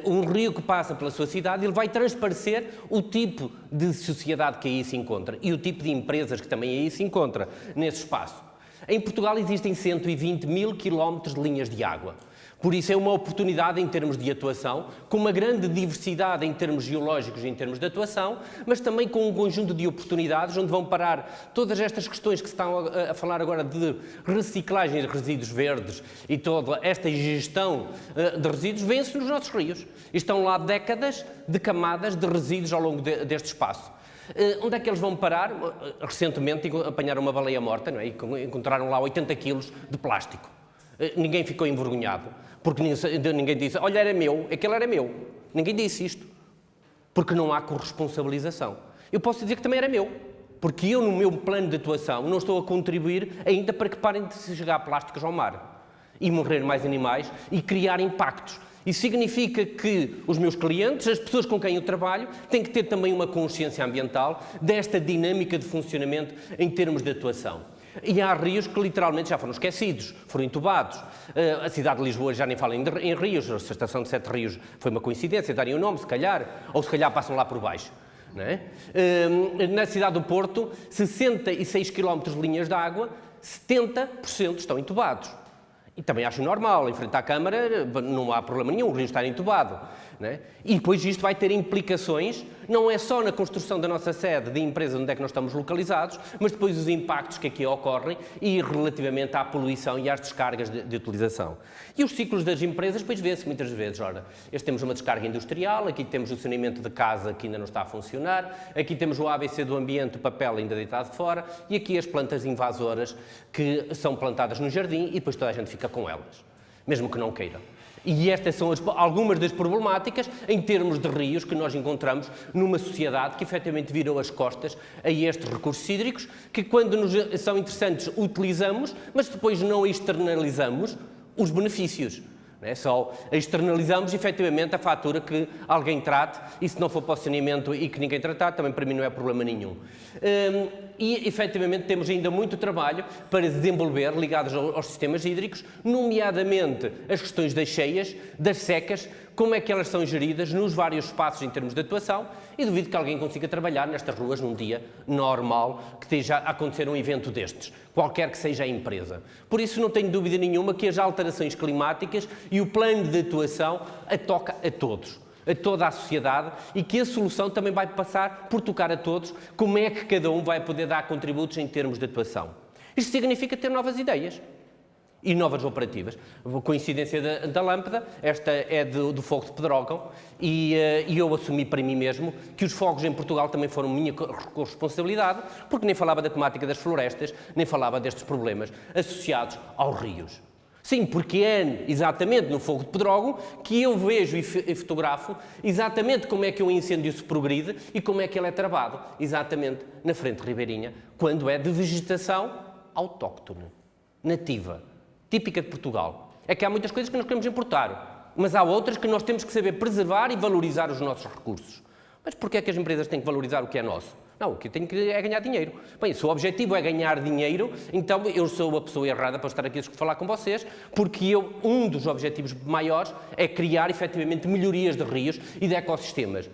Um rio que passa pela sua cidade, ele vai transparecer o tipo de sociedade que aí se encontra e o tipo de empresas que também aí se encontra nesse espaço. Em Portugal existem 120 mil quilómetros de linhas de água. Por isso é uma oportunidade em termos de atuação, com uma grande diversidade em termos geológicos e em termos de atuação, mas também com um conjunto de oportunidades onde vão parar todas estas questões que se estão a falar agora de reciclagem de resíduos verdes e toda esta gestão de resíduos, vêm-se nos nossos rios. E estão lá décadas de camadas de resíduos ao longo deste espaço. Onde é que eles vão parar? Recentemente apanharam uma baleia morta, não é? E encontraram lá 80 quilos de plástico. Ninguém ficou envergonhado, porque ninguém disse, olha, era meu, aquele era meu. Ninguém disse isto, porque não há corresponsabilização. Eu posso dizer que também era meu, porque eu, no meu plano de atuação, não estou a contribuir ainda para que parem de se jogar plásticos ao mar e morrer mais animais e criar impactos. Isso significa que os meus clientes, as pessoas com quem eu trabalho, têm que ter também uma consciência ambiental desta dinâmica de funcionamento em termos de atuação. E há rios que literalmente já foram esquecidos, foram entubados. A cidade de Lisboa já nem fala em rios, a estação de 7 rios foi uma coincidência, darem o nome, se calhar, ou se calhar passam lá por baixo. Não é? Na cidade do Porto, 66 km de linhas de água, 70% estão entubados. E também acho normal, em frente à Câmara não há problema nenhum, o rio está entubado. Não é? E depois isto vai ter implicações, não é só na construção da nossa sede de empresa onde é que nós estamos localizados, mas depois os impactos que aqui ocorrem e relativamente à poluição e às descargas de utilização. E os ciclos das empresas, depois vê-se muitas vezes, ora, temos uma descarga industrial, aqui temos o saneamento de casa que ainda não está a funcionar, aqui temos o ABC do ambiente, o papel ainda deitado fora, e aqui as plantas invasoras que são plantadas no jardim e depois toda a gente fica com elas, mesmo que não queiram. E estas são algumas das problemáticas em termos de rios que nós encontramos numa sociedade que efetivamente virou as costas a estes recursos hídricos que, quando nos são interessantes, utilizamos, mas depois não externalizamos os benefícios. Não é? Só externalizamos efetivamente a fatura que alguém trate e se não for para o saneamento e que ninguém tratar, também para mim não é problema nenhum. E efetivamente temos ainda muito trabalho para desenvolver ligados aos sistemas hídricos, nomeadamente as questões das cheias, das secas, como é que elas são geridas nos vários espaços em termos de atuação e duvido que alguém consiga trabalhar nestas ruas num dia normal que esteja a acontecer um evento destes, qualquer que seja a empresa. Por isso não tenho dúvida nenhuma que as alterações climáticas e o plano de atuação toca a todos, a toda a sociedade e que a solução também vai passar por tocar a todos, como é que cada um vai poder dar contributos em termos de atuação. Isto significa ter novas ideias e novas operativas. A coincidência da lâmpada, esta é do fogo de Pedrógão e eu assumi para mim mesmo que os fogos em Portugal também foram minha responsabilidade, porque nem falava da temática das florestas, nem falava destes problemas associados aos rios. Sim, porque é exatamente no fogo de Pedrógão que eu vejo e fotografo exatamente como é que o incêndio se progride e como é que ele é travado, exatamente na frente ribeirinha, quando é de vegetação autóctone, nativa, típica de Portugal. É que há muitas coisas que nós queremos importar, mas há outras que nós temos que saber preservar e valorizar os nossos recursos. Mas porquê é que as empresas têm que valorizar o que é nosso? Não, o que eu tenho que é ganhar dinheiro. Bem, se o objetivo é ganhar dinheiro, então eu sou a pessoa errada para estar aqui a falar com vocês, porque um dos objetivos maiores é criar, efetivamente, melhorias de rios e de ecossistemas.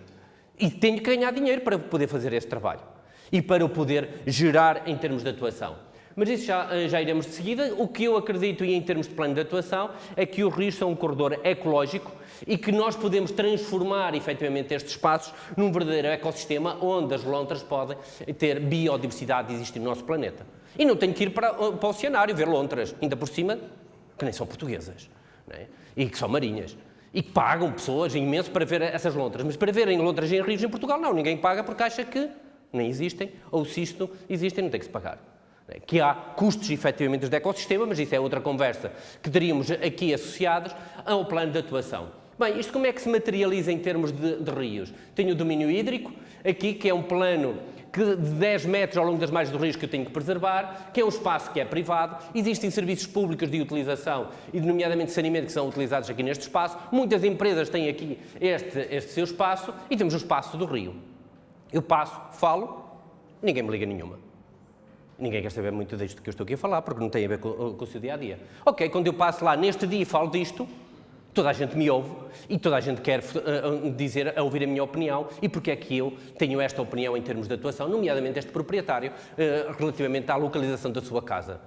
E tenho que ganhar dinheiro para poder fazer esse trabalho. E para o poder gerar em termos de atuação. Mas isso já iremos de seguida. O que eu acredito, e em termos de plano de atuação, é que os rios são um corredor ecológico e que nós podemos transformar, efetivamente, estes espaços num verdadeiro ecossistema onde as lontras podem ter biodiversidade de existir no nosso planeta. E não tenho que ir para o oceanário ver lontras, ainda por cima, que nem são portuguesas, não é? E que são marinhas. E que pagam pessoas imenso para ver essas lontras. Mas para verem lontras em rios em Portugal, não. Ninguém paga porque acha que nem existem, ou se isto existem, não tem que se pagar. Que há custos, efetivamente, de ecossistema, mas isso é outra conversa que teríamos aqui associados ao plano de atuação. Bem, isto como é que se materializa em termos de rios? Tenho o domínio hídrico, aqui, que é um plano de 10 metros ao longo das margens do rio que eu tenho que preservar, que é um espaço que é privado. Existem serviços públicos de utilização, e nomeadamente saneamento, que são utilizados aqui neste espaço. Muitas empresas têm aqui este seu espaço, e temos o espaço do rio. Eu passo, falo, ninguém me liga nenhuma. Ninguém quer saber muito disto que eu estou aqui a falar, porque não tem a ver com o seu dia-a-dia. Ok, quando eu passo lá neste dia e falo disto, toda a gente me ouve e toda a gente quer ouvir a minha opinião e porque é que eu tenho esta opinião em termos de atuação, nomeadamente este proprietário, relativamente à localização da sua casa.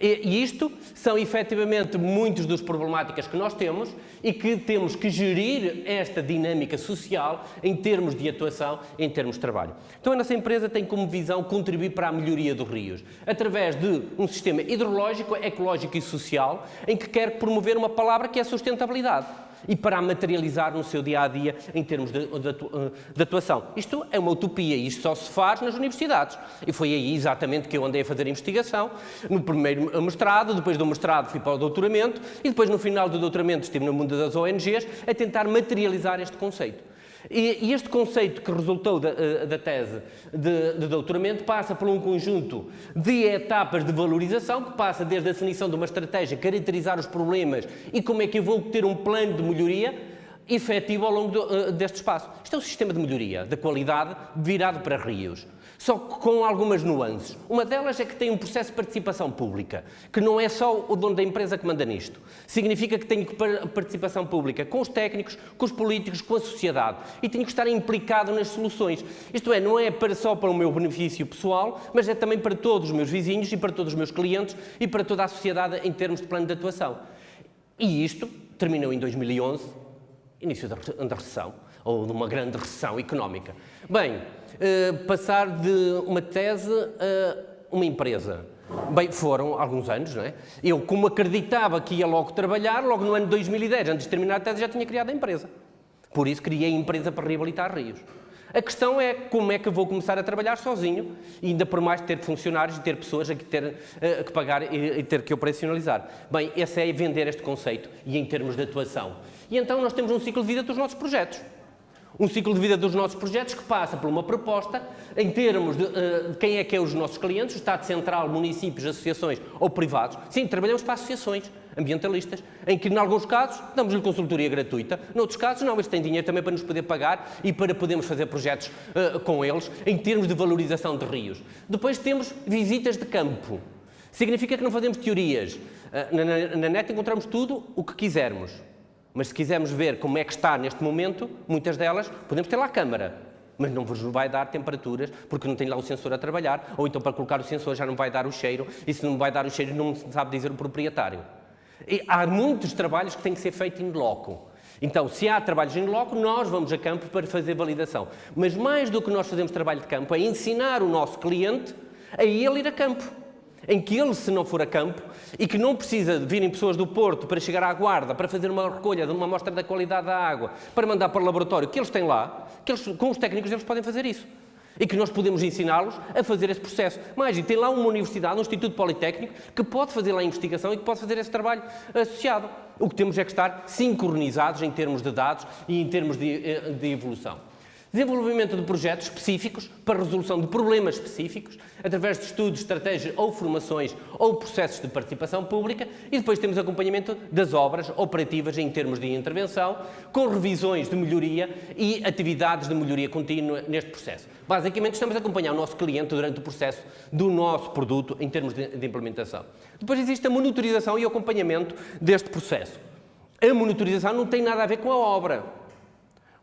E isto são, efetivamente, muitas das problemáticas que nós temos e que temos que gerir esta dinâmica social em termos de atuação, em termos de trabalho. Então, a nossa empresa tem como visão contribuir para a melhoria dos rios, através de um sistema hidrológico, ecológico e social, em que quer promover uma palavra que é sustentabilidade. E para a materializar no seu dia-a-dia em termos de atuação. Isto é uma utopia e isto só se faz nas universidades. E foi aí exatamente que eu andei a fazer investigação, no primeiro mestrado, depois do mestrado fui para o doutoramento e depois no final do doutoramento estive no mundo das ONGs a tentar materializar este conceito. E este conceito que resultou da tese de doutoramento passa por um conjunto de etapas de valorização, que passa desde a definição de uma estratégia, caracterizar os problemas e como é que eu vou ter um plano de melhoria efetivo ao longo deste espaço. Isto é um sistema de melhoria da qualidade virado para rios, só que com algumas nuances. Uma delas é que tem um processo de participação pública, que não é só o dono da empresa que manda nisto. Significa que tenho participação pública com os técnicos, com os políticos, com a sociedade e tenho que estar implicado nas soluções. Isto é, não é só para o meu benefício pessoal, mas é também para todos os meus vizinhos e para todos os meus clientes e para toda a sociedade em termos de plano de atuação. E isto terminou em 2011, início da recessão, ou de uma grande recessão económica. Bem, passar de uma tese a uma empresa. Bem, foram alguns anos, não é? Eu, como acreditava que ia logo trabalhar, logo no ano de 2010, antes de terminar a tese, já tinha criado a empresa. Por isso criei a empresa para reabilitar rios. A questão é como é que eu vou começar a trabalhar sozinho, e ainda por mais ter funcionários e ter pessoas a ter que pagar e ter que operacionalizar. Bem, esse é vender este conceito e em termos de atuação. E então nós temos um ciclo de vida dos nossos projetos. Um ciclo de vida dos nossos projetos que passa por uma proposta em termos de quem é que é os nossos clientes, o Estado Central, municípios, associações ou privados. Sim, trabalhamos para associações ambientalistas, em que, em alguns casos, damos-lhe consultoria gratuita, noutros casos, não, eles têm dinheiro também para nos poder pagar e para podermos fazer projetos com eles, em termos de valorização de rios. Depois temos visitas de campo. Significa que não fazemos teorias. Na net encontramos tudo o que quisermos. Mas se quisermos ver como é que está neste momento, muitas delas, podemos ter lá a câmara, mas não vos vai dar temperaturas, porque não tem lá o sensor a trabalhar, ou então para colocar o sensor já não vai dar o cheiro, e se não vai dar o cheiro não sabe dizer o proprietário. E há muitos trabalhos que têm que ser feitos in loco. Então, se há trabalhos in loco, nós vamos a campo para fazer validação. Mas mais do que nós fazemos trabalho de campo, é ensinar o nosso cliente a ele ir a campo. Em que ele, se não for a campo, e que não precisa de virem pessoas do Porto para chegar à guarda, para fazer uma recolha de uma amostra da qualidade da água, para mandar para o laboratório, que eles têm lá, que eles, com os técnicos deles podem fazer isso. e que nós podemos ensiná-los a fazer esse processo. Mas, e tem lá uma universidade, um instituto politécnico, que pode fazer lá a investigação e que pode fazer esse trabalho associado. O que temos é que estar sincronizados em termos de dados e em termos de evolução. Desenvolvimento de projetos específicos para resolução de problemas específicos, através de estudos, estratégias ou formações ou processos de participação pública, e depois temos acompanhamento das obras operativas em termos de intervenção, com revisões de melhoria e atividades de melhoria contínua neste processo. Basicamente, estamos a acompanhar o nosso cliente durante o processo do nosso produto em termos de implementação. Depois existe a monitorização e o acompanhamento deste processo. A monitorização não tem nada a ver com a obra.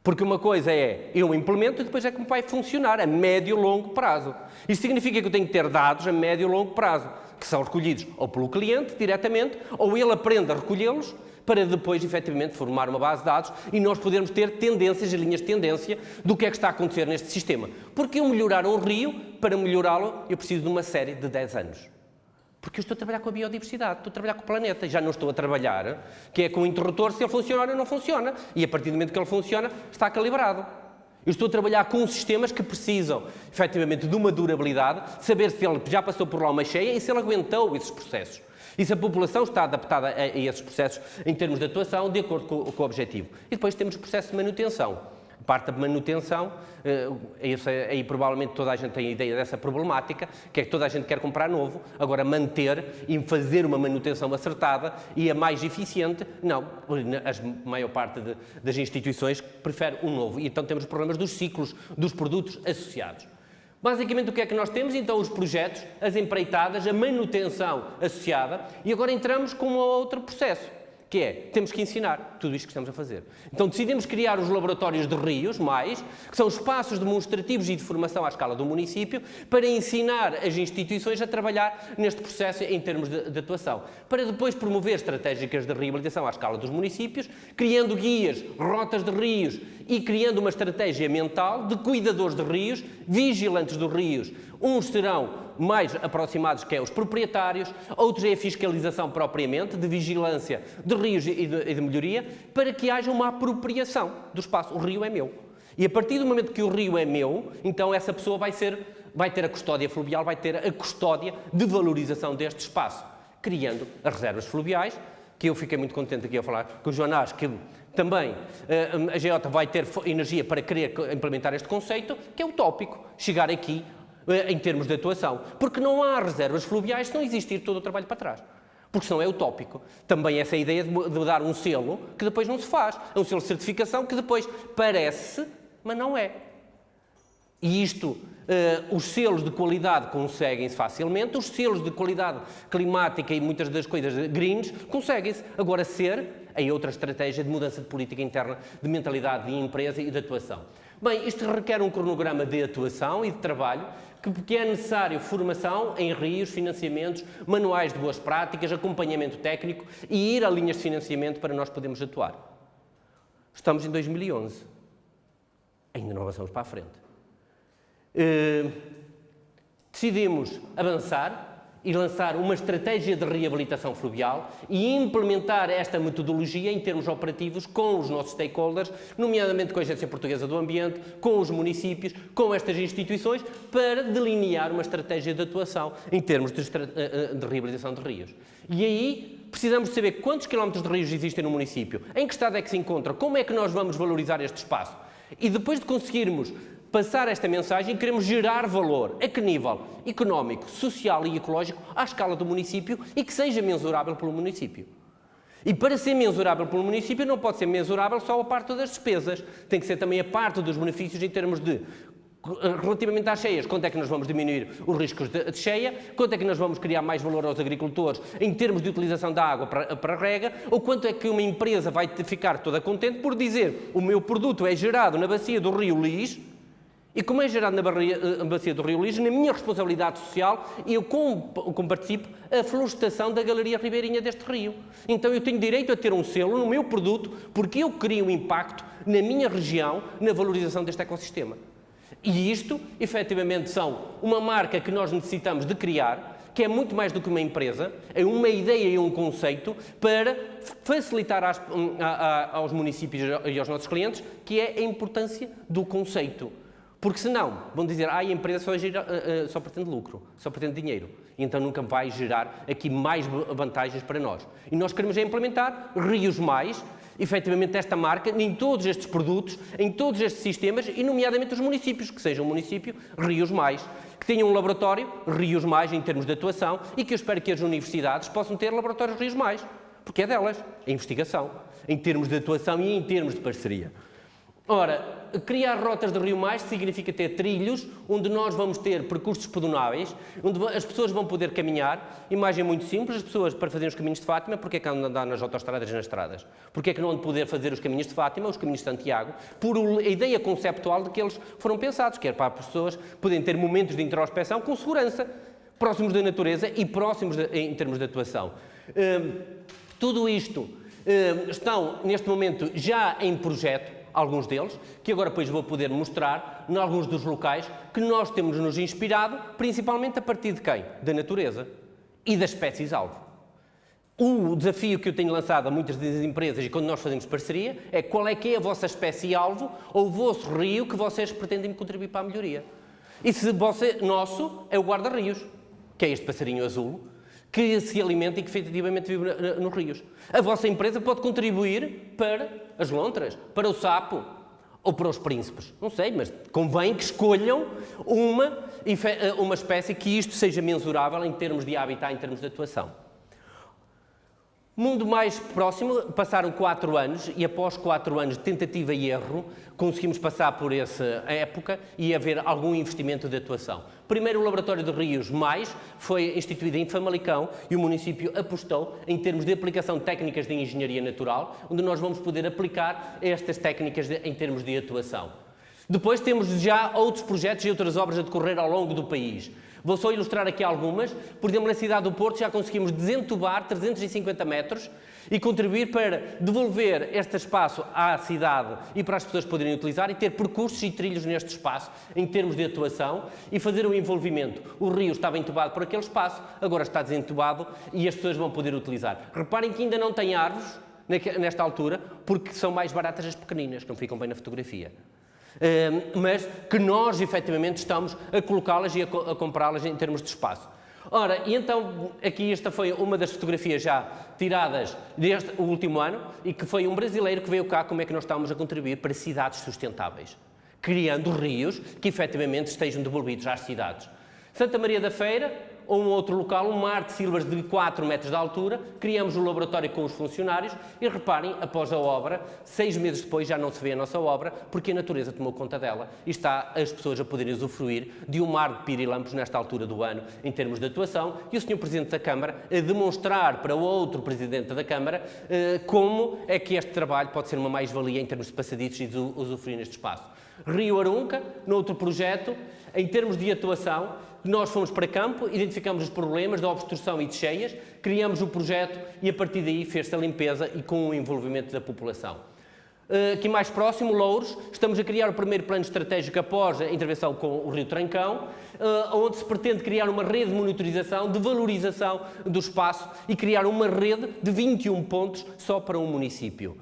Porque uma coisa é eu implemento e depois é como vai funcionar a médio e longo prazo. Isto significa que eu tenho que ter dados a médio e longo prazo, que são recolhidos ou pelo cliente diretamente, ou ele aprende a recolhê-los para depois, efetivamente, formar uma base de dados e nós podermos ter tendências e linhas de tendência do que é que está a acontecer neste sistema. Porque eu melhorar um rio, para melhorá-lo, eu preciso de uma série de 10 anos. Porque eu estou a trabalhar com a biodiversidade, estou a trabalhar com o planeta, e já não estou a trabalhar, que é com o interruptor, se ele funciona ou não funciona. E a partir do momento que ele funciona, está calibrado. Eu estou a trabalhar com sistemas que precisam, efetivamente, de uma durabilidade, saber se ele já passou por lá uma cheia e se ele aguentou esses processos. E se a população está adaptada a esses processos em termos de atuação, de acordo com o objetivo. E depois temos o processo de manutenção. A parte da manutenção, aí provavelmente toda a gente tem a ideia dessa problemática, que é que toda a gente quer comprar novo, agora manter e fazer uma manutenção acertada e a mais eficiente, não, a maior parte das instituições prefere um novo. E então temos problemas dos ciclos dos produtos associados. Basicamente o que é que nós temos? Então os projetos, as empreitadas, a manutenção associada e agora entramos com um outro processo. Que é, temos que ensinar tudo isto que estamos a fazer. Então decidimos criar os laboratórios de rios, que são espaços demonstrativos e de formação à escala do município, para ensinar as instituições a trabalhar neste processo em termos de atuação. Para depois promover estratégicas de reabilitação à escala dos municípios, criando guias, rotas de rios e criando uma estratégia mental de cuidadores de rios, vigilantes dos rios. Uns serão mais aproximados, que é os proprietários, outros é a fiscalização propriamente, de vigilância de rios e de melhoria, para que haja uma apropriação do espaço. O rio é meu. E a partir do momento que o rio é meu, então essa pessoa vai ter a custódia fluvial, vai ter a custódia de valorização deste espaço, criando as reservas fluviais, que eu fiquei muito contente aqui a falar com o Joanás, que também a Geota vai ter energia para querer implementar este conceito, que é utópico, chegar aqui em termos de atuação. Porque não há reservas fluviais se não existir todo o trabalho para trás. Porque senão é utópico. Também essa ideia de dar um selo que depois não se faz. É um selo de certificação que depois parece, mas não é. E isto, os selos de qualidade conseguem-se facilmente, os selos de qualidade climática e muitas das coisas greens conseguem-se. Agora ser, é outra estratégia de mudança de política interna, de mentalidade de empresa e de atuação. Bem, isto requer um cronograma de atuação e de trabalho, que é necessário formação em rios, financiamentos, manuais de boas práticas, acompanhamento técnico e ir a linhas de financiamento para nós podermos atuar. Estamos em 2011. Ainda não avançamos para a frente. Decidimos avançar e lançar uma estratégia de reabilitação fluvial e implementar esta metodologia em termos operativos com os nossos stakeholders, nomeadamente com a Agência Portuguesa do Ambiente, com os municípios, com estas instituições, para delinear uma estratégia de atuação em termos de reabilitação de rios. E aí precisamos de saber quantos quilómetros de rios existem no município, em que estado é que se encontra, como é que nós vamos valorizar este espaço. E depois de conseguirmos passar esta mensagem, queremos gerar valor. A que nível? Económico, social e ecológico à escala do município e que seja mensurável pelo município. E para ser mensurável pelo município não pode ser mensurável só a parte das despesas. Tem que ser também a parte dos benefícios em termos de, relativamente às cheias, quanto é que nós vamos diminuir os riscos de cheia, quanto é que nós vamos criar mais valor aos agricultores em termos de utilização da água para rega, ou quanto é que uma empresa vai ficar toda contente por dizer o meu produto é gerado na bacia do Rio Lis. E como é gerado na bacia do Rio Lis, na minha responsabilidade social, eu como participo a florestação da galeria ribeirinha deste rio. Então eu tenho direito a ter um selo no meu produto, porque eu crio um impacto na minha região, na valorização deste ecossistema. E isto, efetivamente, são uma marca que nós necessitamos de criar, que é muito mais do que uma empresa, é uma ideia e um conceito para facilitar aos municípios e aos nossos clientes, que é a importância do conceito. Porque senão vão dizer, a empresa só pretende lucro, só pretende dinheiro, e então nunca vai gerar aqui mais vantagens para nós. E nós queremos implementar Rios Mais, efetivamente esta marca, em todos estes produtos, em todos estes sistemas, e nomeadamente os municípios, que sejam um município Rios Mais, que tenham um laboratório Rios Mais em termos de atuação, e que eu espero que as universidades possam ter laboratórios Rios Mais, porque é delas, a investigação, em termos de atuação e em termos de parceria. Ora, criar rotas de Rio Mais significa ter trilhos onde nós vamos ter percursos pedonáveis, onde as pessoas vão poder caminhar. Imagem muito simples, as pessoas para fazerem os caminhos de Fátima, porque é que andam a andar nas autoestradas e nas estradas? Porque é que não vão poder fazer os caminhos de Fátima, os caminhos de Santiago, por a ideia conceptual de que eles foram pensados, que é para as pessoas poderem ter momentos de introspecção com segurança, próximos da natureza e próximos em termos de atuação. Tudo isto estão, neste momento, já em projeto, alguns deles, que agora depois vou poder mostrar em alguns dos locais que nós temos nos inspirado, principalmente a partir de quem? Da natureza e das espécies-alvo. O desafio que eu tenho lançado a muitas das empresas e quando nós fazemos parceria é qual é que é a vossa espécie-alvo ou o vosso rio que vocês pretendem contribuir para a melhoria. E se nosso é o guarda-rios, que é este passarinho azul, que se alimenta e que efetivamente vive nos rios. A vossa empresa pode contribuir para as lontras, para o sapo ou para os príncipes. Não sei, mas convém que escolham uma espécie que isto seja mensurável em termos de habitat, em termos de atuação. Mundo mais próximo, passaram 4 anos e após 4 anos de tentativa e erro, conseguimos passar por essa época e haver algum investimento de atuação. Primeiro, o Laboratório de Rios Mais foi instituído em Famalicão e o município apostou em termos de aplicação de técnicas de engenharia natural, onde nós vamos poder aplicar estas técnicas em termos de atuação. Depois temos já outros projetos e outras obras a decorrer ao longo do país. Vou só ilustrar aqui algumas. Por exemplo, na cidade do Porto já conseguimos desentubar 350 metros e contribuir para devolver este espaço à cidade e para as pessoas poderem utilizar e ter percursos e trilhos neste espaço em termos de atuação e fazer o envolvimento. O rio estava entubado por aquele espaço, agora está desentubado e as pessoas vão poder utilizar. Reparem que ainda não tem árvores nesta altura porque são mais baratas as pequeninas, que não ficam bem na fotografia. Mas que nós, efetivamente, estamos a colocá-las e a comprá-las em termos de espaço. Ora, e então, aqui esta foi uma das fotografias já tiradas deste último ano e que foi um brasileiro que veio cá como é que nós estamos a contribuir para cidades sustentáveis, criando rios que, efetivamente, estejam devolvidos às cidades. Santa Maria da Feira, ou um outro local, um mar de silvas de 4 metros de altura, criamos o laboratório com os funcionários e reparem, após a obra, 6 meses depois já não se vê a nossa obra porque a natureza tomou conta dela e está as pessoas a poderem usufruir de um mar de pirilampos nesta altura do ano em termos de atuação e o Sr. Presidente da Câmara a demonstrar para o outro Presidente da Câmara como é que este trabalho pode ser uma mais-valia em termos de passadiços e de usufruir neste espaço. Rio Arunca, noutro projeto, em termos de atuação, nós fomos para campo, identificamos os problemas de obstrução e de cheias, criamos o projeto e a partir daí fez-se a limpeza e com o envolvimento da população. Aqui mais próximo, Louros, estamos a criar o primeiro plano estratégico após a intervenção com o Rio Trancão, onde se pretende criar uma rede de monitorização, de valorização do espaço e criar uma rede de 21 pontos só para um município.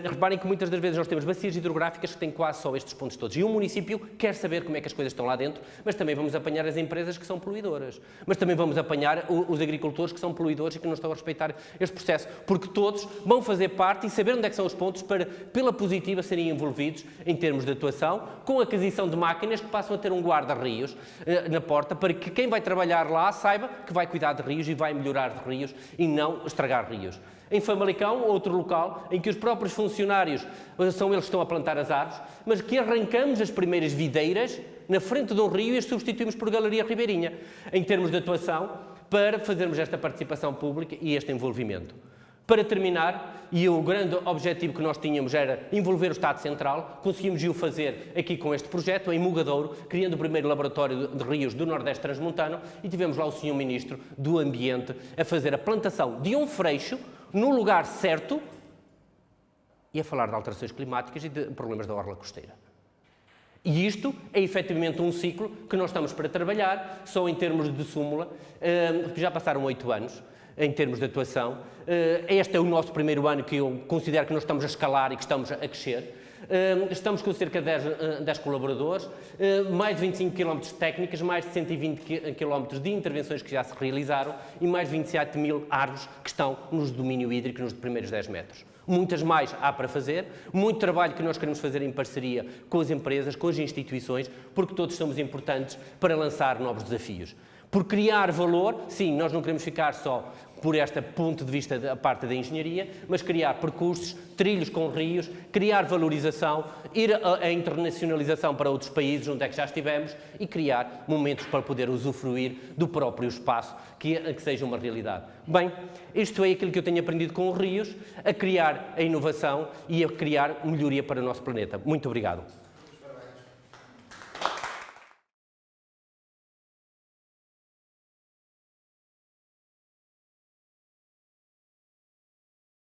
Reparem que muitas das vezes nós temos bacias hidrográficas que têm quase só estes pontos todos. E um município quer saber como é que as coisas estão lá dentro, mas também vamos apanhar as empresas que são poluidoras. Mas também vamos apanhar os agricultores que são poluidores e que não estão a respeitar este processo. Porque todos vão fazer parte e saber onde é que são os pontos para, pela positiva, serem envolvidos em termos de atuação, com a aquisição de máquinas que passam a ter um guarda-rios na porta, para que quem vai trabalhar lá saiba que vai cuidar de rios e vai melhorar de rios e não estragar rios. Em Famalicão, outro local, em que os próprios funcionários são eles que estão a plantar as árvores, mas que arrancamos as primeiras videiras na frente de um rio e as substituímos por galeria ribeirinha, em termos de atuação, para fazermos esta participação pública e este envolvimento. Para terminar, e o grande objetivo que nós tínhamos era envolver o Estado Central, conseguimos o fazer aqui com este projeto, em Mugadouro, criando o primeiro laboratório de rios do Nordeste Transmontano, e tivemos lá o Sr. Ministro do Ambiente a fazer a plantação de um freixo no lugar certo e a falar de alterações climáticas e de problemas da orla costeira. E isto é efetivamente um ciclo que nós estamos para trabalhar, só em termos de súmula, já passaram 8 anos, em termos de atuação. Este é o nosso primeiro ano que eu considero que nós estamos a escalar e que estamos a crescer. Estamos com cerca de 10 colaboradores, mais de 25 km de técnicas, mais de 120 km de intervenções que já se realizaram e mais de 27 mil árvores que estão no domínio hídrico nos primeiros 10 metros. Muitas mais há para fazer, muito trabalho que nós queremos fazer em parceria com as empresas, com as instituições, porque todos somos importantes para lançar novos desafios. Por criar valor, sim, nós não queremos ficar só por este ponto de vista da parte da engenharia, mas criar percursos, trilhos com rios, criar valorização, ir a internacionalização para outros países onde é que já estivemos e criar momentos para poder usufruir do próprio espaço, que seja uma realidade. Bem, isto é aquilo que eu tenho aprendido com os rios, a criar a inovação e a criar melhoria para o nosso planeta. Muito obrigado.